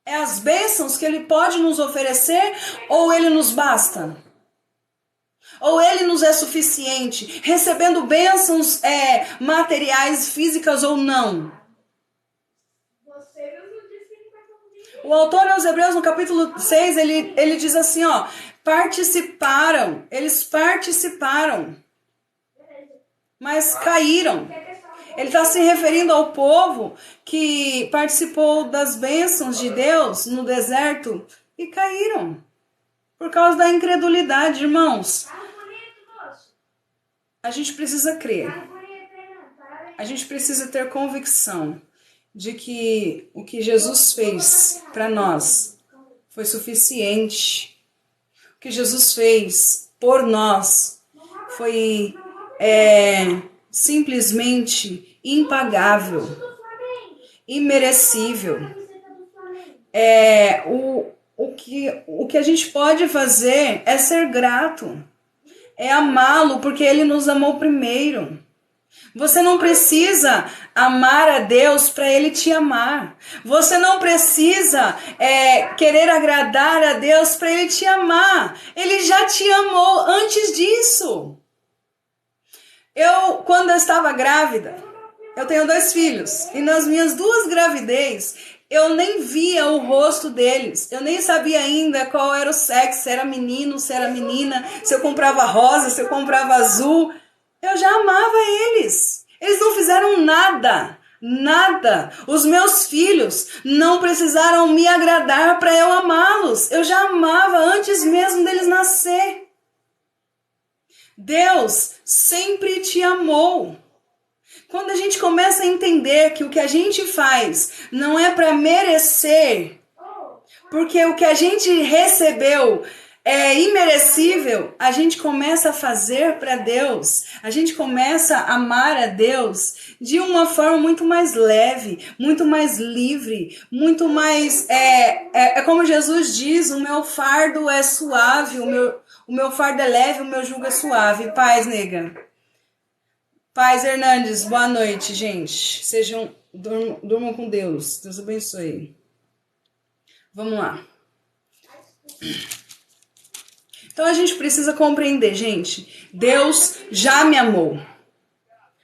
É as bênçãos que Ele pode nos oferecer ou Ele nos basta? Ou Ele nos é suficiente, recebendo bênçãos materiais, físicas ou não? O autor aos Hebreus, no capítulo 6, ele diz assim, ó, eles participaram, mas caíram. Ele está se referindo ao povo que participou das bênçãos de Deus no deserto e caíram por causa da incredulidade, irmãos. A gente precisa crer. A gente precisa ter convicção de que o que Jesus fez para nós foi suficiente. O que Jesus fez por nós foi simplesmente impagável, imerecível. O que a gente pode fazer é ser grato, é amá-lo porque ele nos amou primeiro. Você não precisa amar a Deus para Ele te amar. Você não precisa querer agradar a Deus para Ele te amar. Ele já te amou antes disso. Quando eu estava grávida, eu tenho 2 filhos. E nas minhas 2 gravidez, eu nem via o rosto deles. Eu nem sabia ainda qual era o sexo, se era menino, se era menina, se eu comprava rosa, se eu comprava azul. Eu já amava eles. Eles não fizeram nada. Nada. Os meus filhos não precisaram me agradar para eu amá-los. Eu já amava antes mesmo deles nascer. Deus sempre te amou. Quando a gente começa a entender que o que a gente faz não é para merecer, porque o que a gente recebeu é imerecível, a gente começa a fazer para Deus, a gente começa a amar a Deus de uma forma muito mais leve, muito mais livre, muito mais... como Jesus diz, o meu fardo é suave, o meu fardo é leve, o meu jugo é suave. Paz, nega. Paz, Hernandes, boa noite, gente. Durmam com Deus. Deus abençoe. Vamos lá. Então a gente precisa compreender, gente. Deus já me amou.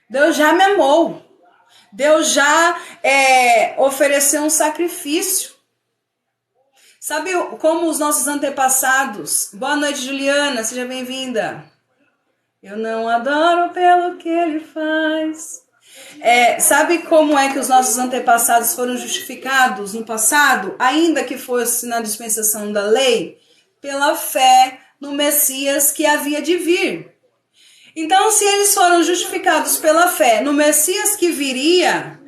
Deus já me amou. Deus já ofereceu um sacrifício. Sabe como os nossos antepassados... Boa noite, Juliana, seja bem-vinda. Eu não adoro pelo que ele faz. Sabe como é que os nossos antepassados foram justificados no passado, ainda que fosse na dispensação da lei? Pela fé no Messias que havia de vir. Então, se eles foram justificados pela fé no Messias que viria,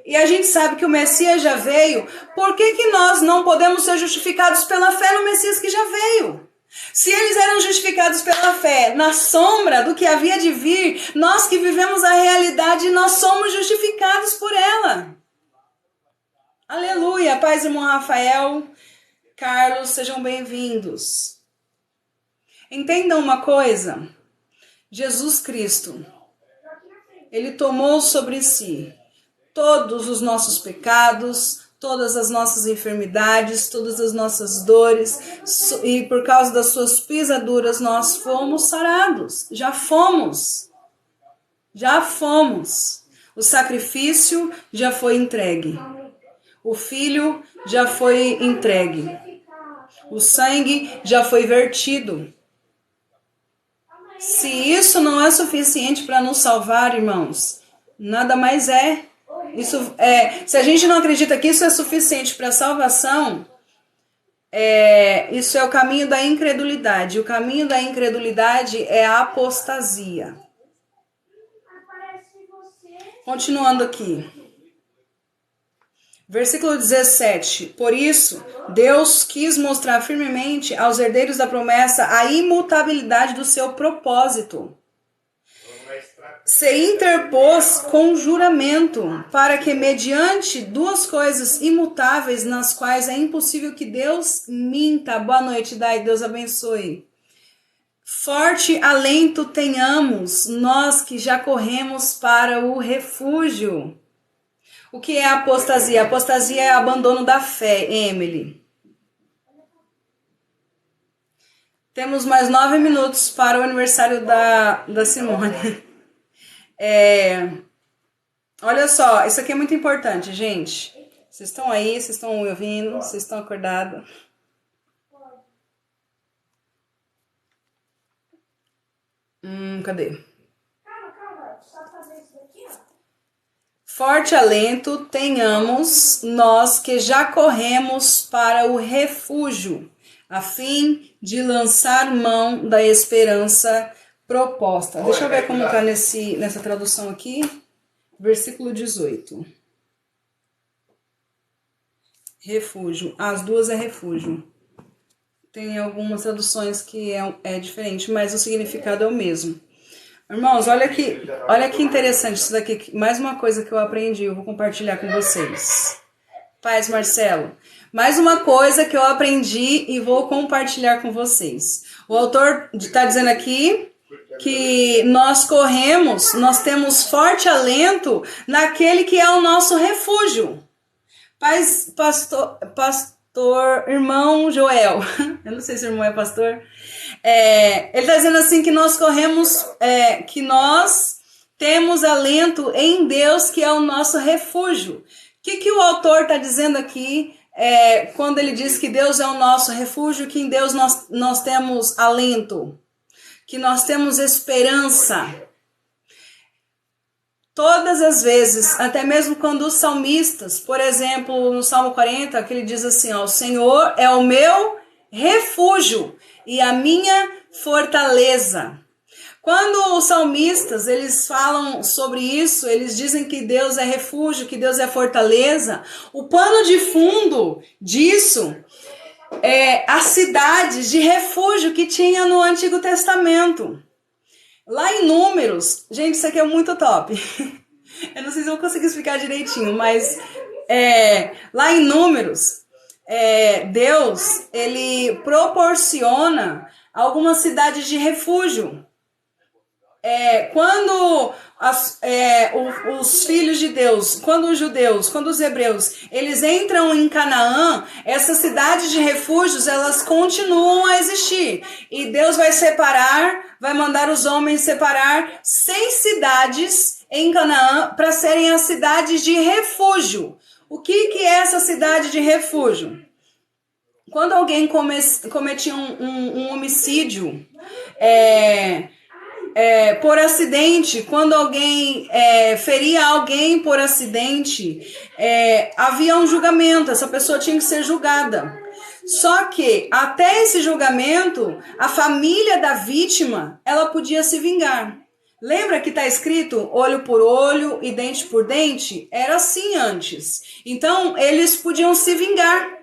e a gente sabe que o Messias já veio, por que nós não podemos ser justificados pela fé no Messias que já veio? Se eles eram justificados pela fé na sombra do que havia de vir, nós que vivemos a realidade, nós somos justificados por ela. Aleluia! Paz, irmão Rafael, Carlos, sejam bem-vindos. Entendam uma coisa, Jesus Cristo, Ele tomou sobre si todos os nossos pecados, todas as nossas enfermidades, todas as nossas dores, e por causa das suas pisaduras nós fomos sarados, já fomos. O sacrifício já foi entregue, o Filho já foi entregue, o sangue já foi vertido. Se isso não é suficiente para nos salvar, irmãos, nada mais é. Se a gente não acredita que isso é suficiente para a salvação, isso é o caminho da incredulidade. O caminho da incredulidade é a apostasia. Continuando aqui. Versículo 17. Por isso, Deus quis mostrar firmemente aos herdeiros da promessa a imutabilidade do seu propósito. Se interpôs com juramento, para que mediante 2 coisas imutáveis, nas quais é impossível que Deus minta. Boa noite, Dai, Deus abençoe. Forte alento tenhamos, nós que já corremos para o refúgio. O que é apostasia? Apostasia é abandono da fé, Emily. Temos mais 9 minutos para o aniversário da Simone. Olha só, isso aqui é muito importante, gente. Vocês estão aí, vocês estão ouvindo, vocês estão acordados. Cadê? Calma, só fazer isso daqui, ó. forte alento tenhamos nós que já corremos para o refúgio, a fim de lançar mão da esperança proposta. Deixa eu ver como está nessa tradução aqui. Versículo 18. Refúgio. As duas é refúgio. Tem algumas traduções que é diferente, mas o significado é o mesmo. Irmãos, olha que interessante isso daqui. Mais uma coisa que eu aprendi, eu vou compartilhar com vocês. Paz, Marcelo. Mais uma coisa que eu aprendi e vou compartilhar com vocês. O autor está dizendo aqui que nós temos forte alento naquele que é o nosso refúgio. Pastor, irmão Joel, eu não sei se o irmão é pastor, ele está dizendo assim que nós que nós temos alento em Deus, que é o nosso refúgio. O que o autor está dizendo aqui quando ele diz que Deus é o nosso refúgio, que em Deus nós temos alento, que nós temos esperança? Todas as vezes, até mesmo quando os salmistas, por exemplo, no Salmo 40, que ele diz assim, ó, o Senhor é o meu refúgio e a minha fortaleza. Quando os salmistas, eles falam sobre isso, eles dizem que Deus é refúgio, que Deus é fortaleza, o pano de fundo disso é as cidades de refúgio que tinha no Antigo Testamento. Lá em Números, gente, isso aqui é muito top. Eu não sei se eu vou conseguir explicar direitinho, mas lá em Números, Deus, ele proporciona algumas cidades de refúgio. Quando os filhos de Deus, quando os judeus, quando os hebreus, eles entram em Canaã, essas cidades de refúgios, elas continuam a existir. E Deus vai mandar os homens separar 6 cidades em Canaã para serem as cidades de refúgio. O que é essa cidade de refúgio? Quando alguém cometia um homicídio, por acidente, quando alguém feria alguém por acidente, havia um julgamento, essa pessoa tinha que ser julgada. Só que até esse julgamento, a família da vítima, ela podia se vingar. Lembra que está escrito olho por olho e dente por dente? Era assim antes. Então, eles podiam se vingar.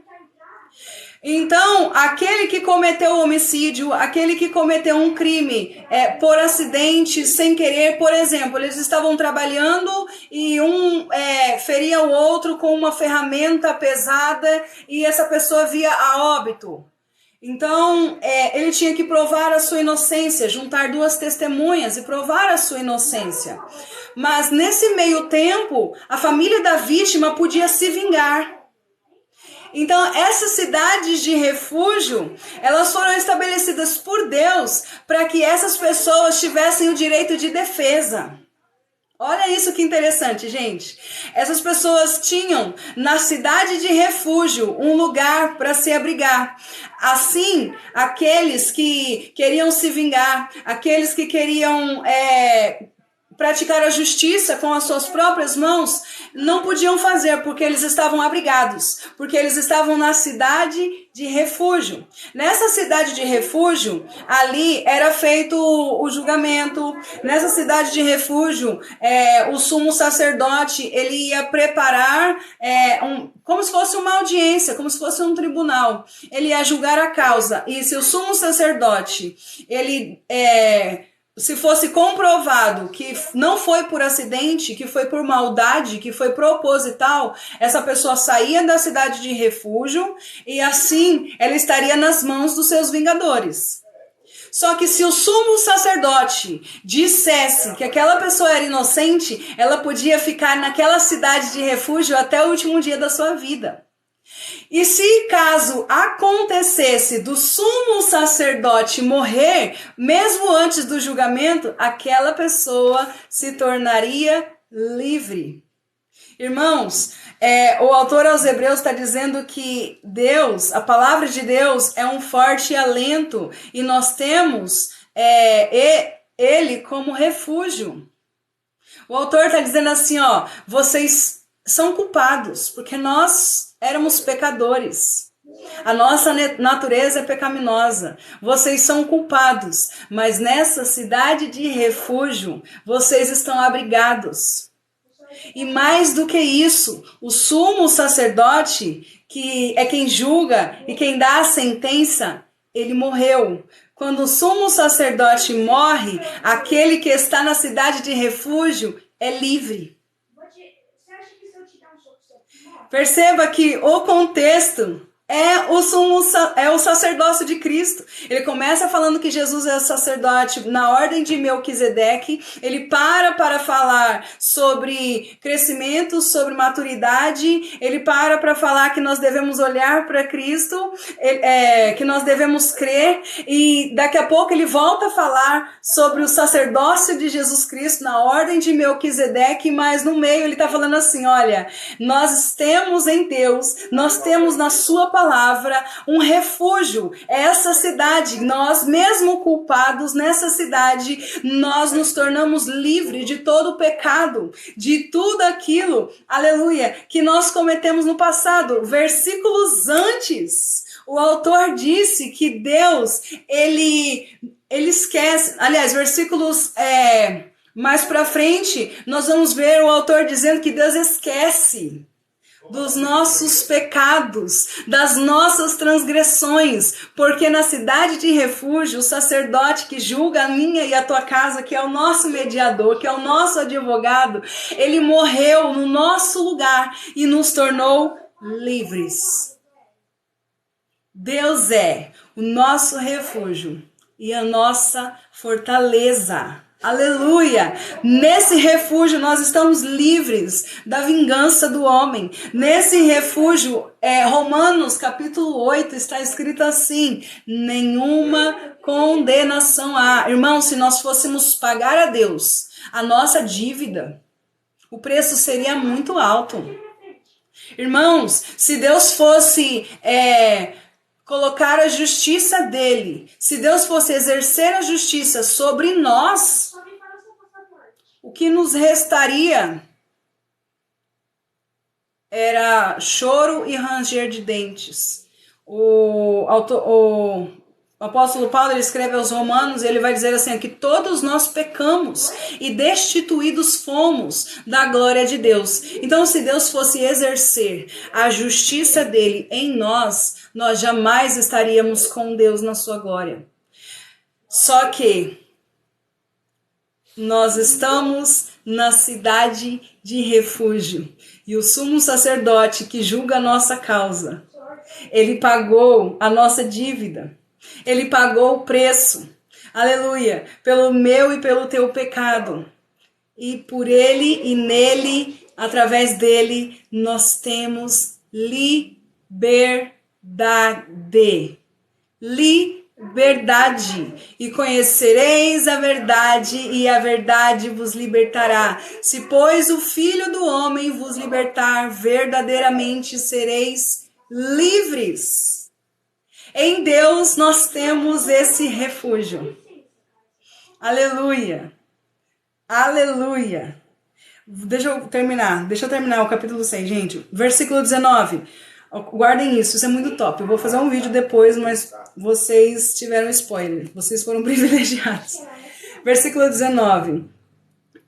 Então, aquele que cometeu o homicídio, aquele que cometeu um crime por acidente, sem querer, por exemplo, eles estavam trabalhando e um feria o outro com uma ferramenta pesada e essa pessoa via a óbito. Então, ele tinha que provar a sua inocência, juntar 2 testemunhas e provar a sua inocência. Mas nesse meio tempo, a família da vítima podia se vingar. Então, essas cidades de refúgio, elas foram estabelecidas por Deus para que essas pessoas tivessem o direito de defesa. Olha isso que interessante, gente. Essas pessoas tinham na cidade de refúgio um lugar para se abrigar. Assim, aqueles que queriam se vingar, aqueles que queriam praticar a justiça com as suas próprias mãos, não podiam fazer, porque eles estavam abrigados, porque eles estavam na cidade de refúgio. Nessa cidade de refúgio, ali era feito o julgamento. Nessa cidade de refúgio, o sumo sacerdote, ele ia preparar como se fosse uma audiência, como se fosse um tribunal. Ele ia julgar a causa, e se o sumo sacerdote, ele se fosse comprovado que não foi por acidente, que foi por maldade, que foi proposital, essa pessoa saía da cidade de refúgio e assim ela estaria nas mãos dos seus vingadores. Só que se o sumo sacerdote dissesse que aquela pessoa era inocente, ela podia ficar naquela cidade de refúgio até o último dia da sua vida. E se caso acontecesse do sumo sacerdote morrer, mesmo antes do julgamento, aquela pessoa se tornaria livre. Irmãos, o autor aos Hebreus está dizendo que Deus, a palavra de Deus, é um forte alento e nós temos Ele como refúgio. O autor está dizendo assim, ó, vocês são culpados, porque nós éramos pecadores. A nossa natureza é pecaminosa. Vocês são culpados, mas nessa cidade de refúgio, vocês estão abrigados. E mais do que isso, o sumo sacerdote, que é quem julga e quem dá a sentença, ele morreu. Quando o sumo sacerdote morre, aquele que está na cidade de refúgio é livre. Você acha que se eu te dar um soco, você morre? Perceba que o contexto é o sacerdócio de Cristo. Ele começa falando que Jesus é o sacerdote na ordem de Melquisedeque. Ele para falar sobre crescimento, sobre maturidade. Ele para falar que nós devemos olhar para Cristo, que nós devemos crer. E daqui a pouco ele volta a falar sobre o sacerdócio de Jesus Cristo na ordem de Melquisedeque. Mas no meio ele está falando assim, olha, nós temos em Deus, nós temos na sua palavra um refúgio, essa cidade, nós mesmo culpados nessa cidade, nós nos tornamos livres de todo o pecado, de tudo aquilo, aleluia, que nós cometemos no passado. Versículos antes, o autor disse que Deus, ele esquece, aliás, versículos mais pra frente, nós vamos ver o autor dizendo que Deus esquece dos nossos pecados, das nossas transgressões, porque na cidade de refúgio, o sacerdote que julga a minha e a tua casa, que é o nosso mediador, que é o nosso advogado, ele morreu no nosso lugar e nos tornou livres. Deus é o nosso refúgio e a nossa fortaleza. Aleluia! Nesse refúgio nós estamos livres da vingança do homem. Nesse refúgio, Romanos capítulo 8 está escrito assim: nenhuma condenação há. Irmãos, se nós fôssemos pagar a Deus a nossa dívida, o preço seria muito alto. Irmãos, se Deus fosse colocar a justiça dele, se Deus fosse exercer a justiça sobre nós, o que nos restaria era choro e ranger de dentes. O apóstolo Paulo, ele escreve aos Romanos, ele vai dizer assim, que todos nós pecamos e destituídos fomos da glória de Deus. Então, se Deus fosse exercer a justiça dele em nós, nós jamais estaríamos com Deus na sua glória. Só que nós estamos na cidade de refúgio. E o sumo sacerdote que julga a nossa causa, ele pagou a nossa dívida. Ele pagou o preço, aleluia, pelo meu e pelo teu pecado. E por ele e nele, através dele, nós temos liberdade. Liberdade. E conhecereis a verdade, e a verdade vos libertará. Se, pois, o Filho do Homem vos libertar, verdadeiramente sereis livres. Em Deus nós temos esse refúgio. Aleluia. Aleluia. Deixa eu terminar o capítulo 6, gente. Versículo 19. Guardem isso é muito top. Eu vou fazer um vídeo depois, mas vocês tiveram spoiler. Vocês foram privilegiados. Versículo 19.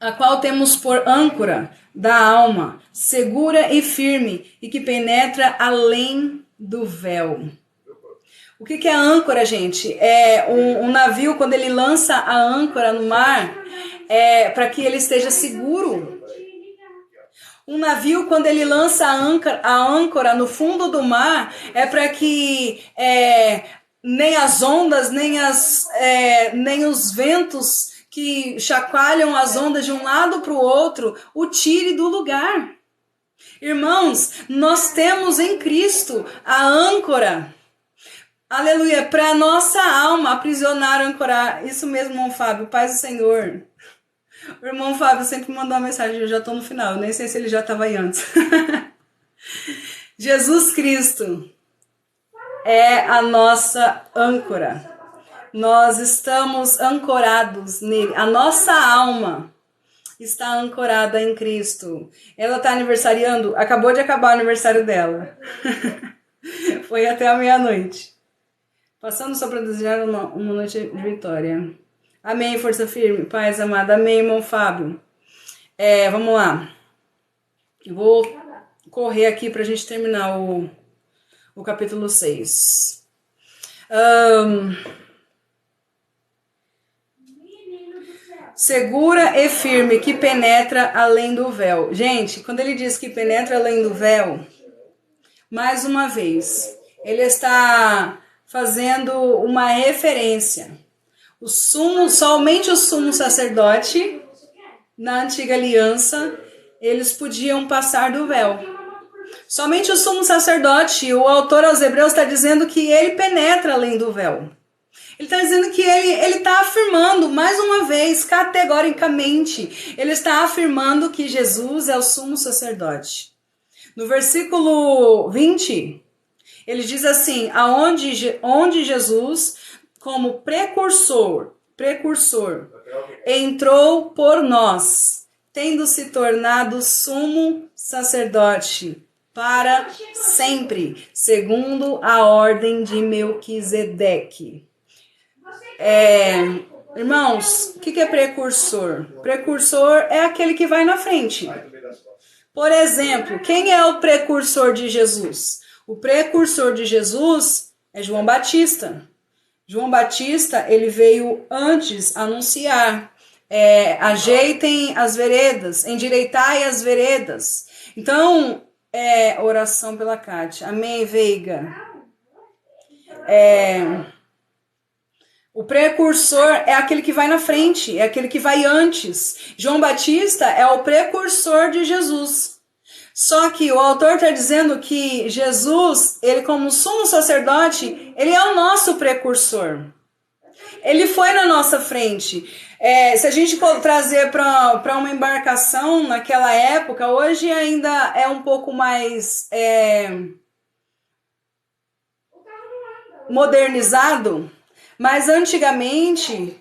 A qual temos por âncora da alma, segura e firme, e que penetra além do véu. O que é âncora, gente? É um navio, quando ele lança a âncora no mar, para que ele esteja seguro. Um navio, quando ele lança a âncora no fundo do mar, é para que nem as ondas, nem os ventos que chacoalham as ondas de um lado para o outro o tire do lugar. Irmãos, nós temos em Cristo a âncora. Aleluia, para a nossa alma aprisionar, ancorar. Isso mesmo, irmão Fábio, paz do Senhor. O irmão Fábio sempre mandou uma mensagem, eu já estou no final, eu nem sei se ele já estava aí antes. Jesus Cristo é a nossa âncora. Nós estamos ancorados nele. A nossa alma está ancorada em Cristo. Ela está aniversariando, acabou de acabar o aniversário dela. Foi até a meia-noite. Passando só para desejar uma noite de vitória. Amém, força firme, paz amada. Amém, irmão Fábio. Vamos lá. Eu vou correr aqui para a gente terminar o capítulo 6. Segura e firme que penetra além do véu. Gente, quando ele diz que penetra além do véu, mais uma vez, ele está fazendo uma referência. Somente o sumo sacerdote, na antiga aliança, eles podiam passar do véu. Somente o sumo sacerdote, o autor aos Hebreus está dizendo que ele penetra além do véu. Ele está dizendo que ele está afirmando, mais uma vez, categoricamente, ele está afirmando que Jesus é o sumo sacerdote. No versículo 20, ele diz assim, onde Jesus, como precursor, entrou por nós, tendo se tornado sumo sacerdote para sempre, segundo a ordem de Melquisedeque. Irmãos, o que é precursor? Precursor é aquele que vai na frente. Por exemplo, quem é o precursor de Jesus? O precursor de Jesus é João Batista. João Batista, ele veio antes anunciar, ajeitem as veredas, endireitai as veredas. Então, oração pela Cátia. Amém, Veiga? O precursor é aquele que vai na frente, é aquele que vai antes. João Batista é o precursor de Jesus. Só que o autor está dizendo que Jesus, ele como sumo sacerdote, ele é o nosso precursor. Ele foi na nossa frente. Se a gente trazer para uma embarcação naquela época, hoje ainda é um pouco mais modernizado, mas antigamente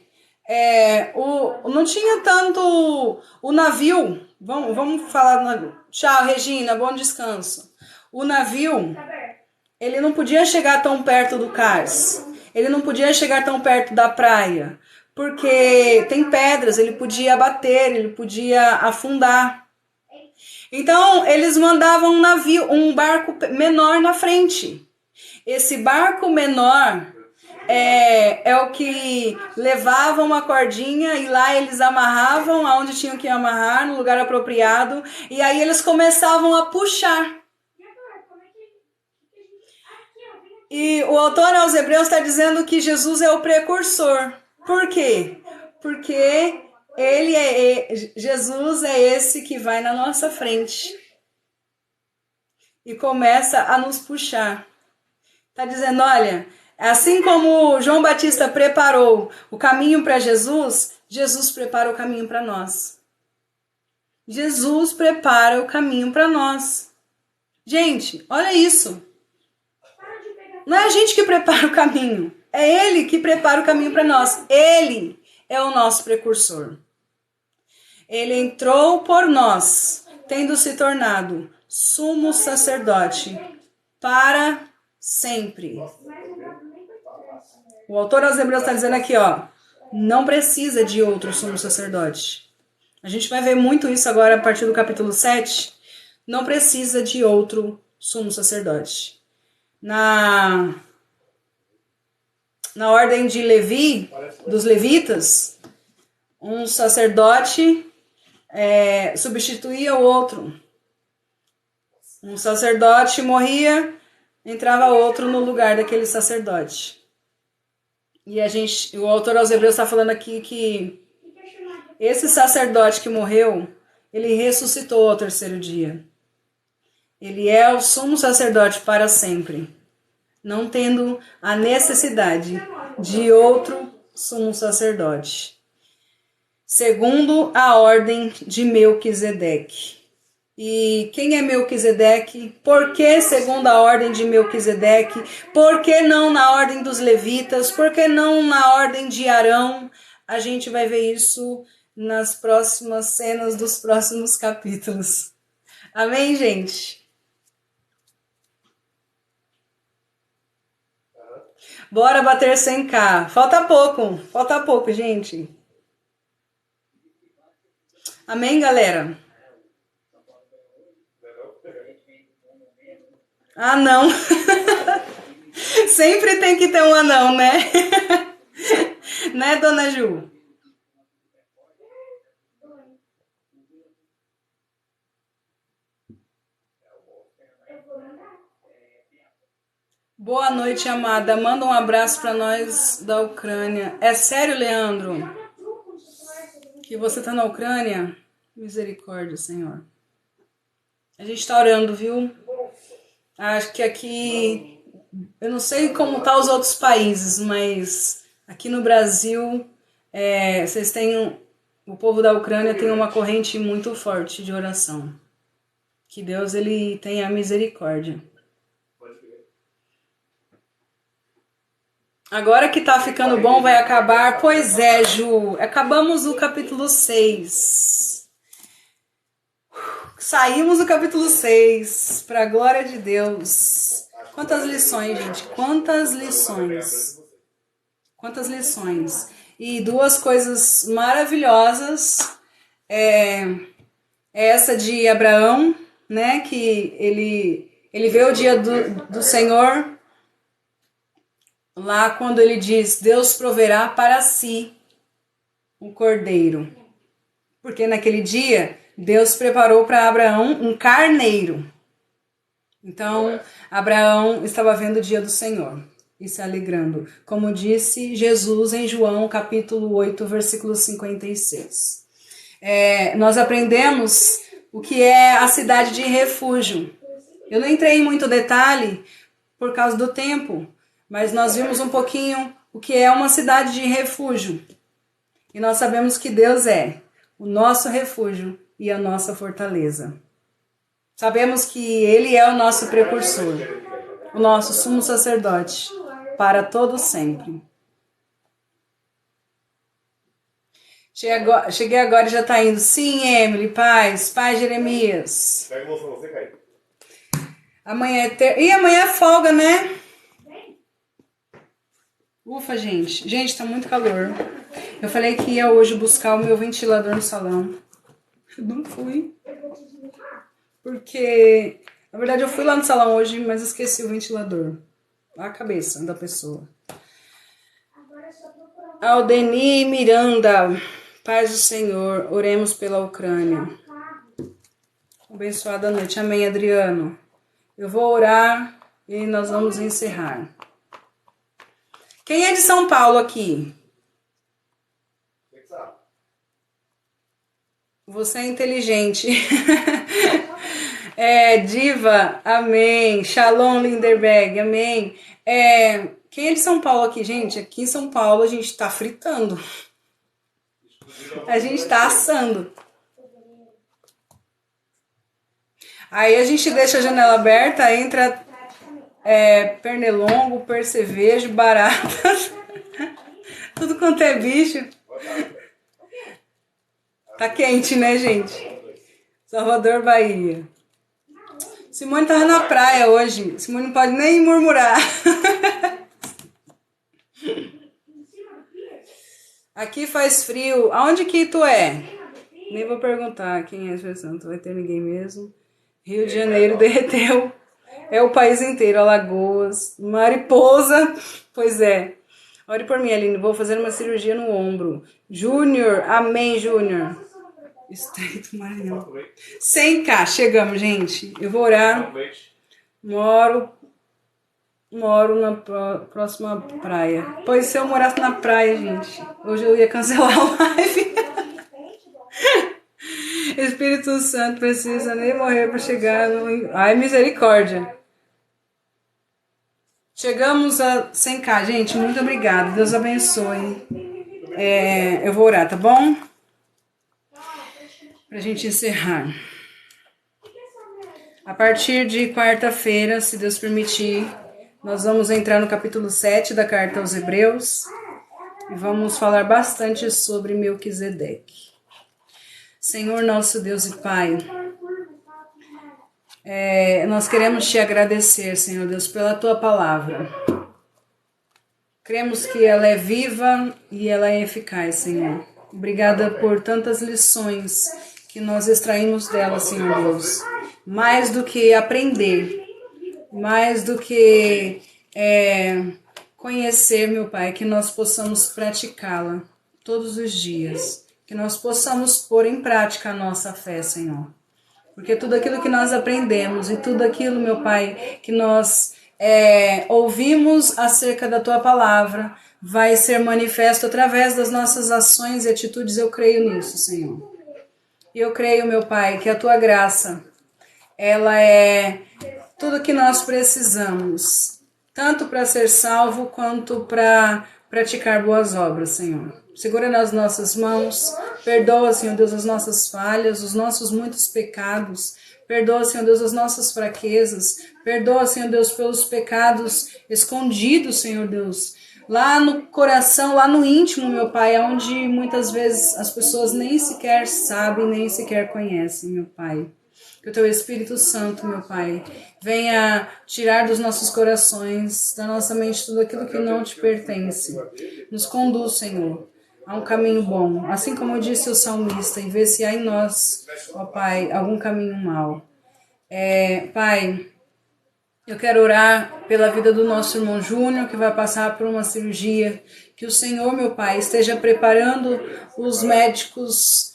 não tinha tanto o navio. Vamos falar do navio. Tchau, Regina, bom descanso. O navio, ele não podia chegar tão perto do cais. Ele não podia chegar tão perto da praia, porque tem pedras, ele podia bater, ele podia afundar. Então, eles mandavam um barco menor na frente. Esse barco menor é o que levava uma cordinha e lá eles amarravam aonde tinham que amarrar, no lugar apropriado, e aí eles começavam a puxar. E o autor aos Hebreus está dizendo que Jesus é o precursor. Por quê? Porque Jesus é esse que vai na nossa frente e começa a nos puxar. Está dizendo, olha, assim como João Batista preparou o caminho para Jesus, Jesus prepara o caminho para nós. Jesus prepara o caminho para nós. Gente, olha isso. Não é a gente que prepara o caminho, é Ele que prepara o caminho para nós. Ele é o nosso precursor. Ele entrou por nós, tendo se tornado sumo sacerdote para sempre. O autor aos Hebreus está dizendo aqui, não precisa de outro sumo sacerdote. A gente vai ver muito isso agora a partir do capítulo 7. Não precisa de outro sumo sacerdote. Na ordem de Levi, dos levitas, um sacerdote substituía o outro. Um sacerdote morria, entrava outro no lugar daquele sacerdote. E o autor aos Hebreus está falando aqui que esse sacerdote que morreu, ele ressuscitou ao terceiro dia. Ele é o sumo sacerdote para sempre, não tendo a necessidade de outro sumo sacerdote, segundo a ordem de Melquisedeque. E quem é Melquisedeque? Por que segundo a ordem de Melquisedeque? Por que não na ordem dos levitas? Por que não na ordem de Arão? A gente vai ver isso nas próximas cenas dos próximos capítulos. Amém, gente? Bora bater 100k. Falta pouco, gente. Amém, galera? Ah, não. Sempre tem que ter um anão, né? Né, dona Ju? Boa noite, amada. Manda um abraço para nós da Ucrânia. É sério, Leandro? Que você tá na Ucrânia? Misericórdia, Senhor. A gente tá orando, viu? Acho que aqui... Eu não sei como tá os outros países, mas aqui no Brasil, vocês têm... O povo da Ucrânia tem uma corrente muito forte de oração. Que Deus, ele tenha misericórdia. Agora que tá ficando bom, vai acabar. Pois é, Ju. Acabamos o capítulo 6. Saímos do capítulo 6. Pra glória de Deus. Quantas lições, gente. Quantas lições. Quantas lições. E duas coisas maravilhosas. Essa de Abraão, né? Que ele vê o dia do Senhor... Lá quando ele diz, Deus proverá para si um cordeiro. Porque naquele dia, Deus preparou para Abraão um carneiro. Então, Abraão estava vendo o dia do Senhor e se alegrando. Como disse Jesus em João, capítulo 8, versículo 56. Nós aprendemos o que é a cidade de refúgio. Eu não entrei em muito detalhe por causa do tempo, mas nós vimos um pouquinho o que é uma cidade de refúgio. E nós sabemos que Deus é o nosso refúgio e a nossa fortaleza. Sabemos que Ele é o nosso precursor, o nosso sumo sacerdote, para todo sempre. Cheguei agora e já está indo. Sim, Emily, paz Jeremias. Pega você, Caio. Amanhã é E amanhã é folga, né? Ufa, gente. Gente, tá muito calor. Eu falei que ia hoje buscar o meu ventilador no salão. Eu não fui. Porque, na verdade, eu fui lá no salão hoje, mas esqueci o ventilador. A cabeça da pessoa. Aldeni Miranda. Paz do Senhor. Oremos pela Ucrânia. Abençoada noite. Amém, Adriano. Eu vou orar e nós vamos encerrar. Quem é de São Paulo aqui? Você é inteligente. Diva, amém. Shalom, Linderberg, amém. Quem é de São Paulo aqui, gente? Aqui em São Paulo a gente tá fritando. A gente tá assando. Aí a gente deixa a janela aberta, entra... pernilongo, percevejo, baratas, tudo quanto é bicho. Tá quente, né, gente? Salvador, Bahia. Simone tava na praia hoje. Simone não pode nem murmurar. Aqui faz frio. Aonde que tu é? Nem vou perguntar quem é essa pessoa. Não vai ter ninguém mesmo. Rio de Janeiro derreteu. É o país inteiro, Alagoas, Mariposa, pois é. Ore por mim, Aline, vou fazer uma cirurgia no ombro. Júnior, amém, Júnior. Estreito Maranhão. 100k, chegamos, gente. Eu vou orar. Moro na próxima praia. Pois se eu morasse na praia, gente, hoje eu ia cancelar a live. Espírito Santo precisa nem morrer para chegar no... Ai, misericórdia. Chegamos a 100k, gente. Muito obrigada. Deus abençoe. Eu vou orar, tá bom? Pra gente encerrar. A partir de quarta-feira, se Deus permitir, nós vamos entrar no capítulo 7 da carta aos Hebreus e vamos falar bastante sobre Melquisedeque. Senhor nosso Deus e Pai, nós queremos te agradecer, Senhor Deus, pela tua palavra. Cremos que ela é viva e ela é eficaz, Senhor. Obrigada por tantas lições que nós extraímos dela, Senhor Deus. Mais do que aprender, mais do que conhecer, meu Pai, que nós possamos praticá-la todos os dias. Que nós possamos pôr em prática a nossa fé, Senhor. Porque tudo aquilo que nós aprendemos e tudo aquilo, meu Pai, que nós ouvimos acerca da tua palavra, vai ser manifesto através das nossas ações e atitudes. Eu creio nisso, Senhor. E eu creio, meu Pai, que a tua graça, ela é tudo que nós precisamos, tanto para ser salvo quanto para praticar boas obras, Senhor. Segura nas nossas mãos, perdoa, Senhor Deus, as nossas falhas, os nossos muitos pecados. Perdoa, Senhor Deus, as nossas fraquezas. Perdoa, Senhor Deus, pelos pecados escondidos, Senhor Deus. Lá no coração, lá no íntimo, meu Pai, onde muitas vezes as pessoas nem sequer sabem, nem sequer conhecem, meu Pai. Que o teu Espírito Santo, meu Pai, venha tirar dos nossos corações, da nossa mente, tudo aquilo que não te pertence. Nos conduz, Senhor, a um caminho bom. Assim como disse o salmista, e vê se há em nós, ó Pai, algum caminho mau. Pai, eu quero orar pela vida do nosso irmão Júnior, que vai passar por uma cirurgia. Que o Senhor, meu Pai, esteja preparando os médicos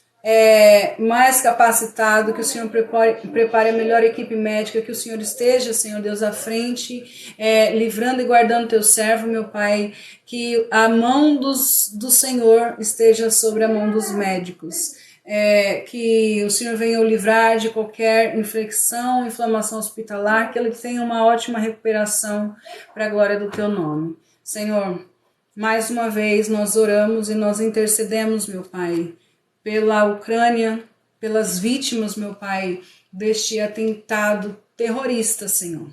mais capacitado, que o Senhor prepare a melhor equipe médica, que o Senhor esteja, Senhor Deus, à frente, livrando e guardando teu servo, meu Pai, que a mão do Senhor esteja sobre a mão dos médicos, que o Senhor venha o livrar de qualquer infecção, inflamação hospitalar, que ele tenha uma ótima recuperação para a glória do teu nome. Senhor, mais uma vez nós oramos e nós intercedemos, meu Pai, pela Ucrânia, pelas vítimas, meu Pai, deste atentado terrorista, Senhor.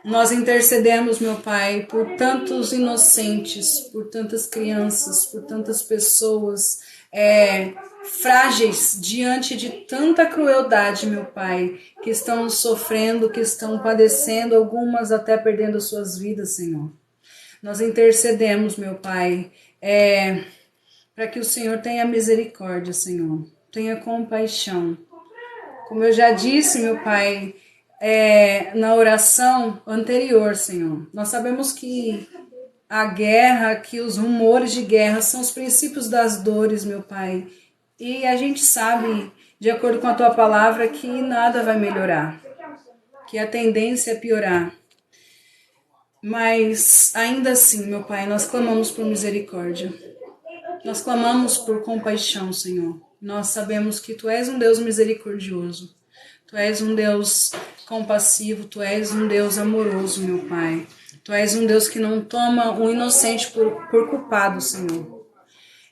Nós intercedemos, meu Pai, por tantos inocentes, por tantas crianças, por tantas pessoas frágeis diante de tanta crueldade, meu Pai, que estão sofrendo, que estão padecendo, algumas até perdendo suas vidas, Senhor. Nós intercedemos, meu Pai, para que o Senhor tenha misericórdia, Senhor, tenha compaixão. Como eu já disse, meu Pai, na oração anterior, Senhor, nós sabemos que a guerra, que os rumores de guerra são os princípios das dores, meu Pai. E a gente sabe, de acordo com a tua palavra, que nada vai melhorar, que a tendência é piorar. Mas ainda assim, meu Pai, nós clamamos por misericórdia. Nós clamamos por compaixão, Senhor. Nós sabemos que Tu és um Deus misericordioso. Tu és um Deus compassivo. Tu és um Deus amoroso, meu Pai. Tu és um Deus que não toma o inocente por culpado, Senhor.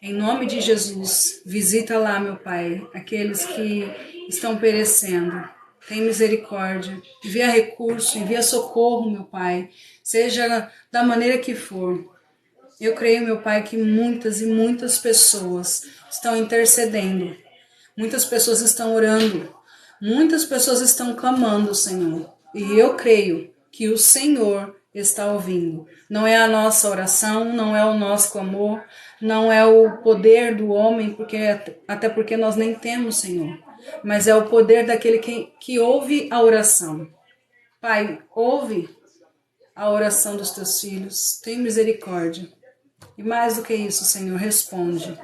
Em nome de Jesus, visita lá, meu Pai, aqueles que estão perecendo. Tem misericórdia. Envia recurso, envia socorro, meu Pai. Seja da maneira que for. Eu creio, meu Pai, que muitas e muitas pessoas estão intercedendo. Muitas pessoas estão orando. Muitas pessoas estão clamando, Senhor. E eu creio que o Senhor está ouvindo. Não é a nossa oração, não é o nosso clamor, não é o poder do homem, até porque nós nem temos, Senhor. Mas é o poder daquele que ouve a oração. Pai, ouve a oração dos teus filhos. Tem misericórdia. E mais do que isso, Senhor, responde.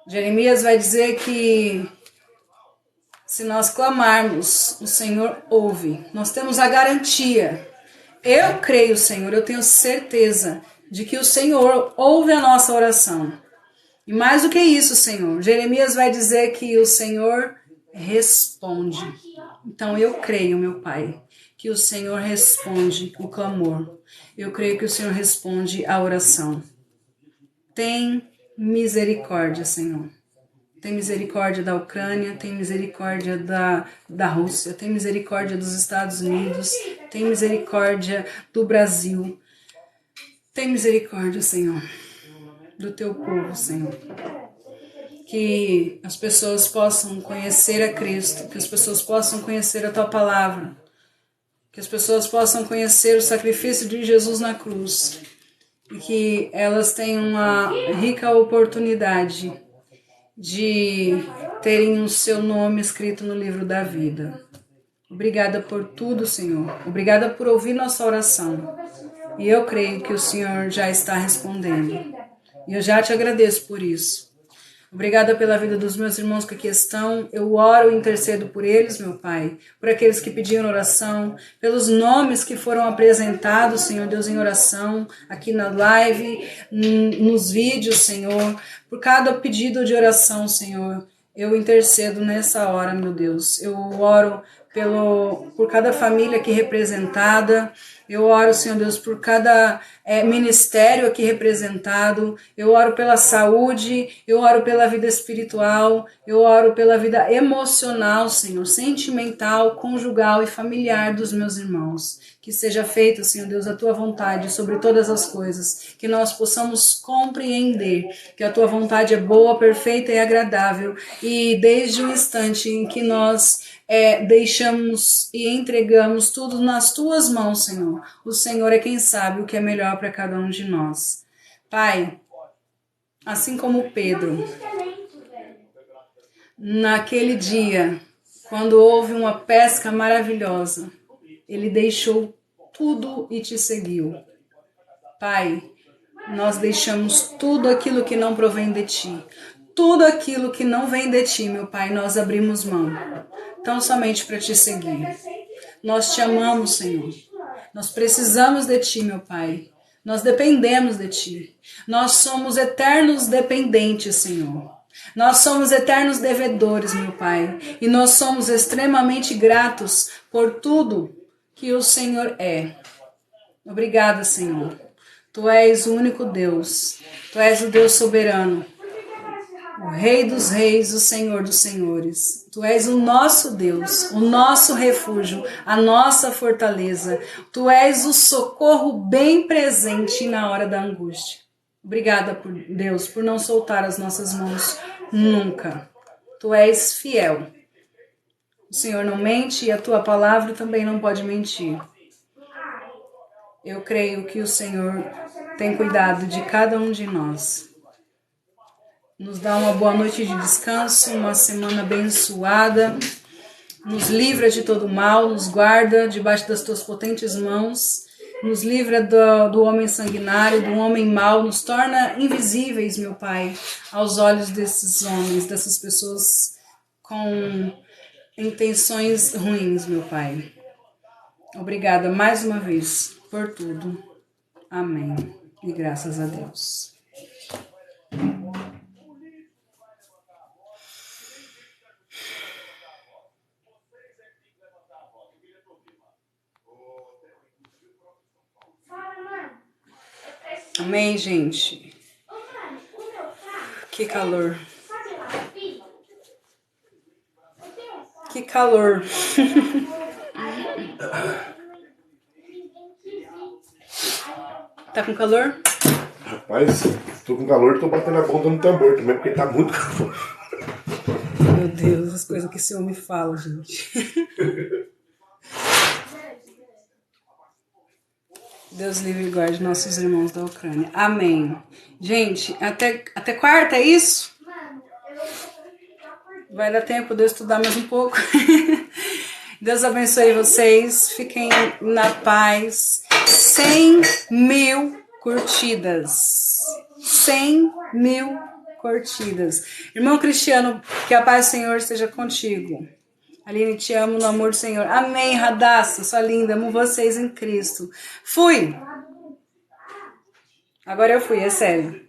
Jeremias vai dizer que se nós clamarmos, o Senhor ouve. Nós temos a garantia. Eu creio, Senhor, eu tenho certeza de que o Senhor ouve a nossa oração. E mais do que isso, Senhor, Jeremias vai dizer que o Senhor responde. Então eu creio, meu Pai, que o Senhor responde o clamor. Eu creio que o Senhor responde a oração. Tem misericórdia, Senhor. Tem misericórdia da Ucrânia, tem misericórdia da Rússia, tem misericórdia dos Estados Unidos, tem misericórdia do Brasil. Tem misericórdia, Senhor, do teu povo, Senhor. que as pessoas possam conhecer a Cristo, que as pessoas possam conhecer a Tua Palavra, que as pessoas possam conhecer o sacrifício de Jesus na cruz e que elas tenham uma rica oportunidade de terem o seu nome escrito no livro da vida. Obrigada por tudo, Senhor. Obrigada por ouvir nossa oração. E eu creio que o Senhor já está respondendo. E eu já te agradeço por isso. Obrigada pela vida dos meus irmãos que aqui estão. Eu oro e intercedo por eles, meu Pai, por aqueles que pediram oração, pelos nomes que foram apresentados, Senhor Deus, em oração, aqui na live, nos vídeos, Senhor, por cada pedido de oração, Senhor. Eu intercedo nessa hora, meu Deus. Eu oro por cada família aqui representada. Eu oro, Senhor Deus, por cada ministério aqui representado. Eu oro pela saúde, eu oro pela vida espiritual, eu oro pela vida emocional, Senhor, sentimental, conjugal e familiar dos meus irmãos. Que seja feita, Senhor Deus, a Tua vontade sobre todas as coisas. Que nós possamos compreender que a Tua vontade é boa, perfeita e agradável. E desde o instante em que nós deixamos e entregamos tudo nas Tuas mãos, Senhor. O Senhor é quem sabe o que é melhor para cada um de nós. Pai, assim como Pedro, naquele dia, quando houve uma pesca maravilhosa, ele deixou tudo e te seguiu. Pai, nós deixamos tudo aquilo que não provém de Ti. Tudo aquilo que não vem de Ti, meu Pai, nós abrimos mão. Tão somente para Te seguir. Nós Te amamos, Senhor. Nós precisamos de Ti, meu Pai. Nós dependemos de Ti. Nós somos eternos dependentes, Senhor. Nós somos eternos devedores, meu Pai. E nós somos extremamente gratos por tudo que o Senhor é. Obrigada, Senhor. Tu és o único Deus. Tu és o Deus soberano. O Rei dos Reis, o Senhor dos Senhores. Tu és o nosso Deus, o nosso refúgio, a nossa fortaleza. Tu és o socorro bem presente na hora da angústia. Obrigada, Deus, por não soltar as nossas mãos nunca. Tu és fiel. O Senhor não mente e a Tua palavra também não pode mentir. Eu creio que o Senhor tem cuidado de cada um de nós. Nos dá uma boa noite de descanso, uma semana abençoada, nos livra de todo mal, nos guarda debaixo das Tuas potentes mãos, nos livra do homem sanguinário, do homem mau, nos torna invisíveis, meu Pai, aos olhos desses homens, dessas pessoas com intenções ruins, meu Pai. Obrigada mais uma vez por tudo. Amém. E graças a Deus. Amém, gente. Que calor. Que calor. Tá com calor? Rapaz, tô com calor, tô batendo a ponta no tambor também, porque tá muito calor. Meu Deus, as coisas que esse homem fala, gente. Deus livre e guarde nossos irmãos da Ucrânia. Amém. Gente, até quarta, é isso? Vai dar tempo de eu estudar mais um pouco. Deus abençoe vocês. Fiquem na paz. 100.000 curtidas. 100.000 curtidas. Irmão Cristiano, que a paz do Senhor esteja contigo. Aline, te amo no amor do Senhor. Amém, Radassa, sua linda. Amo vocês em Cristo. Fui. Agora eu fui, é sério.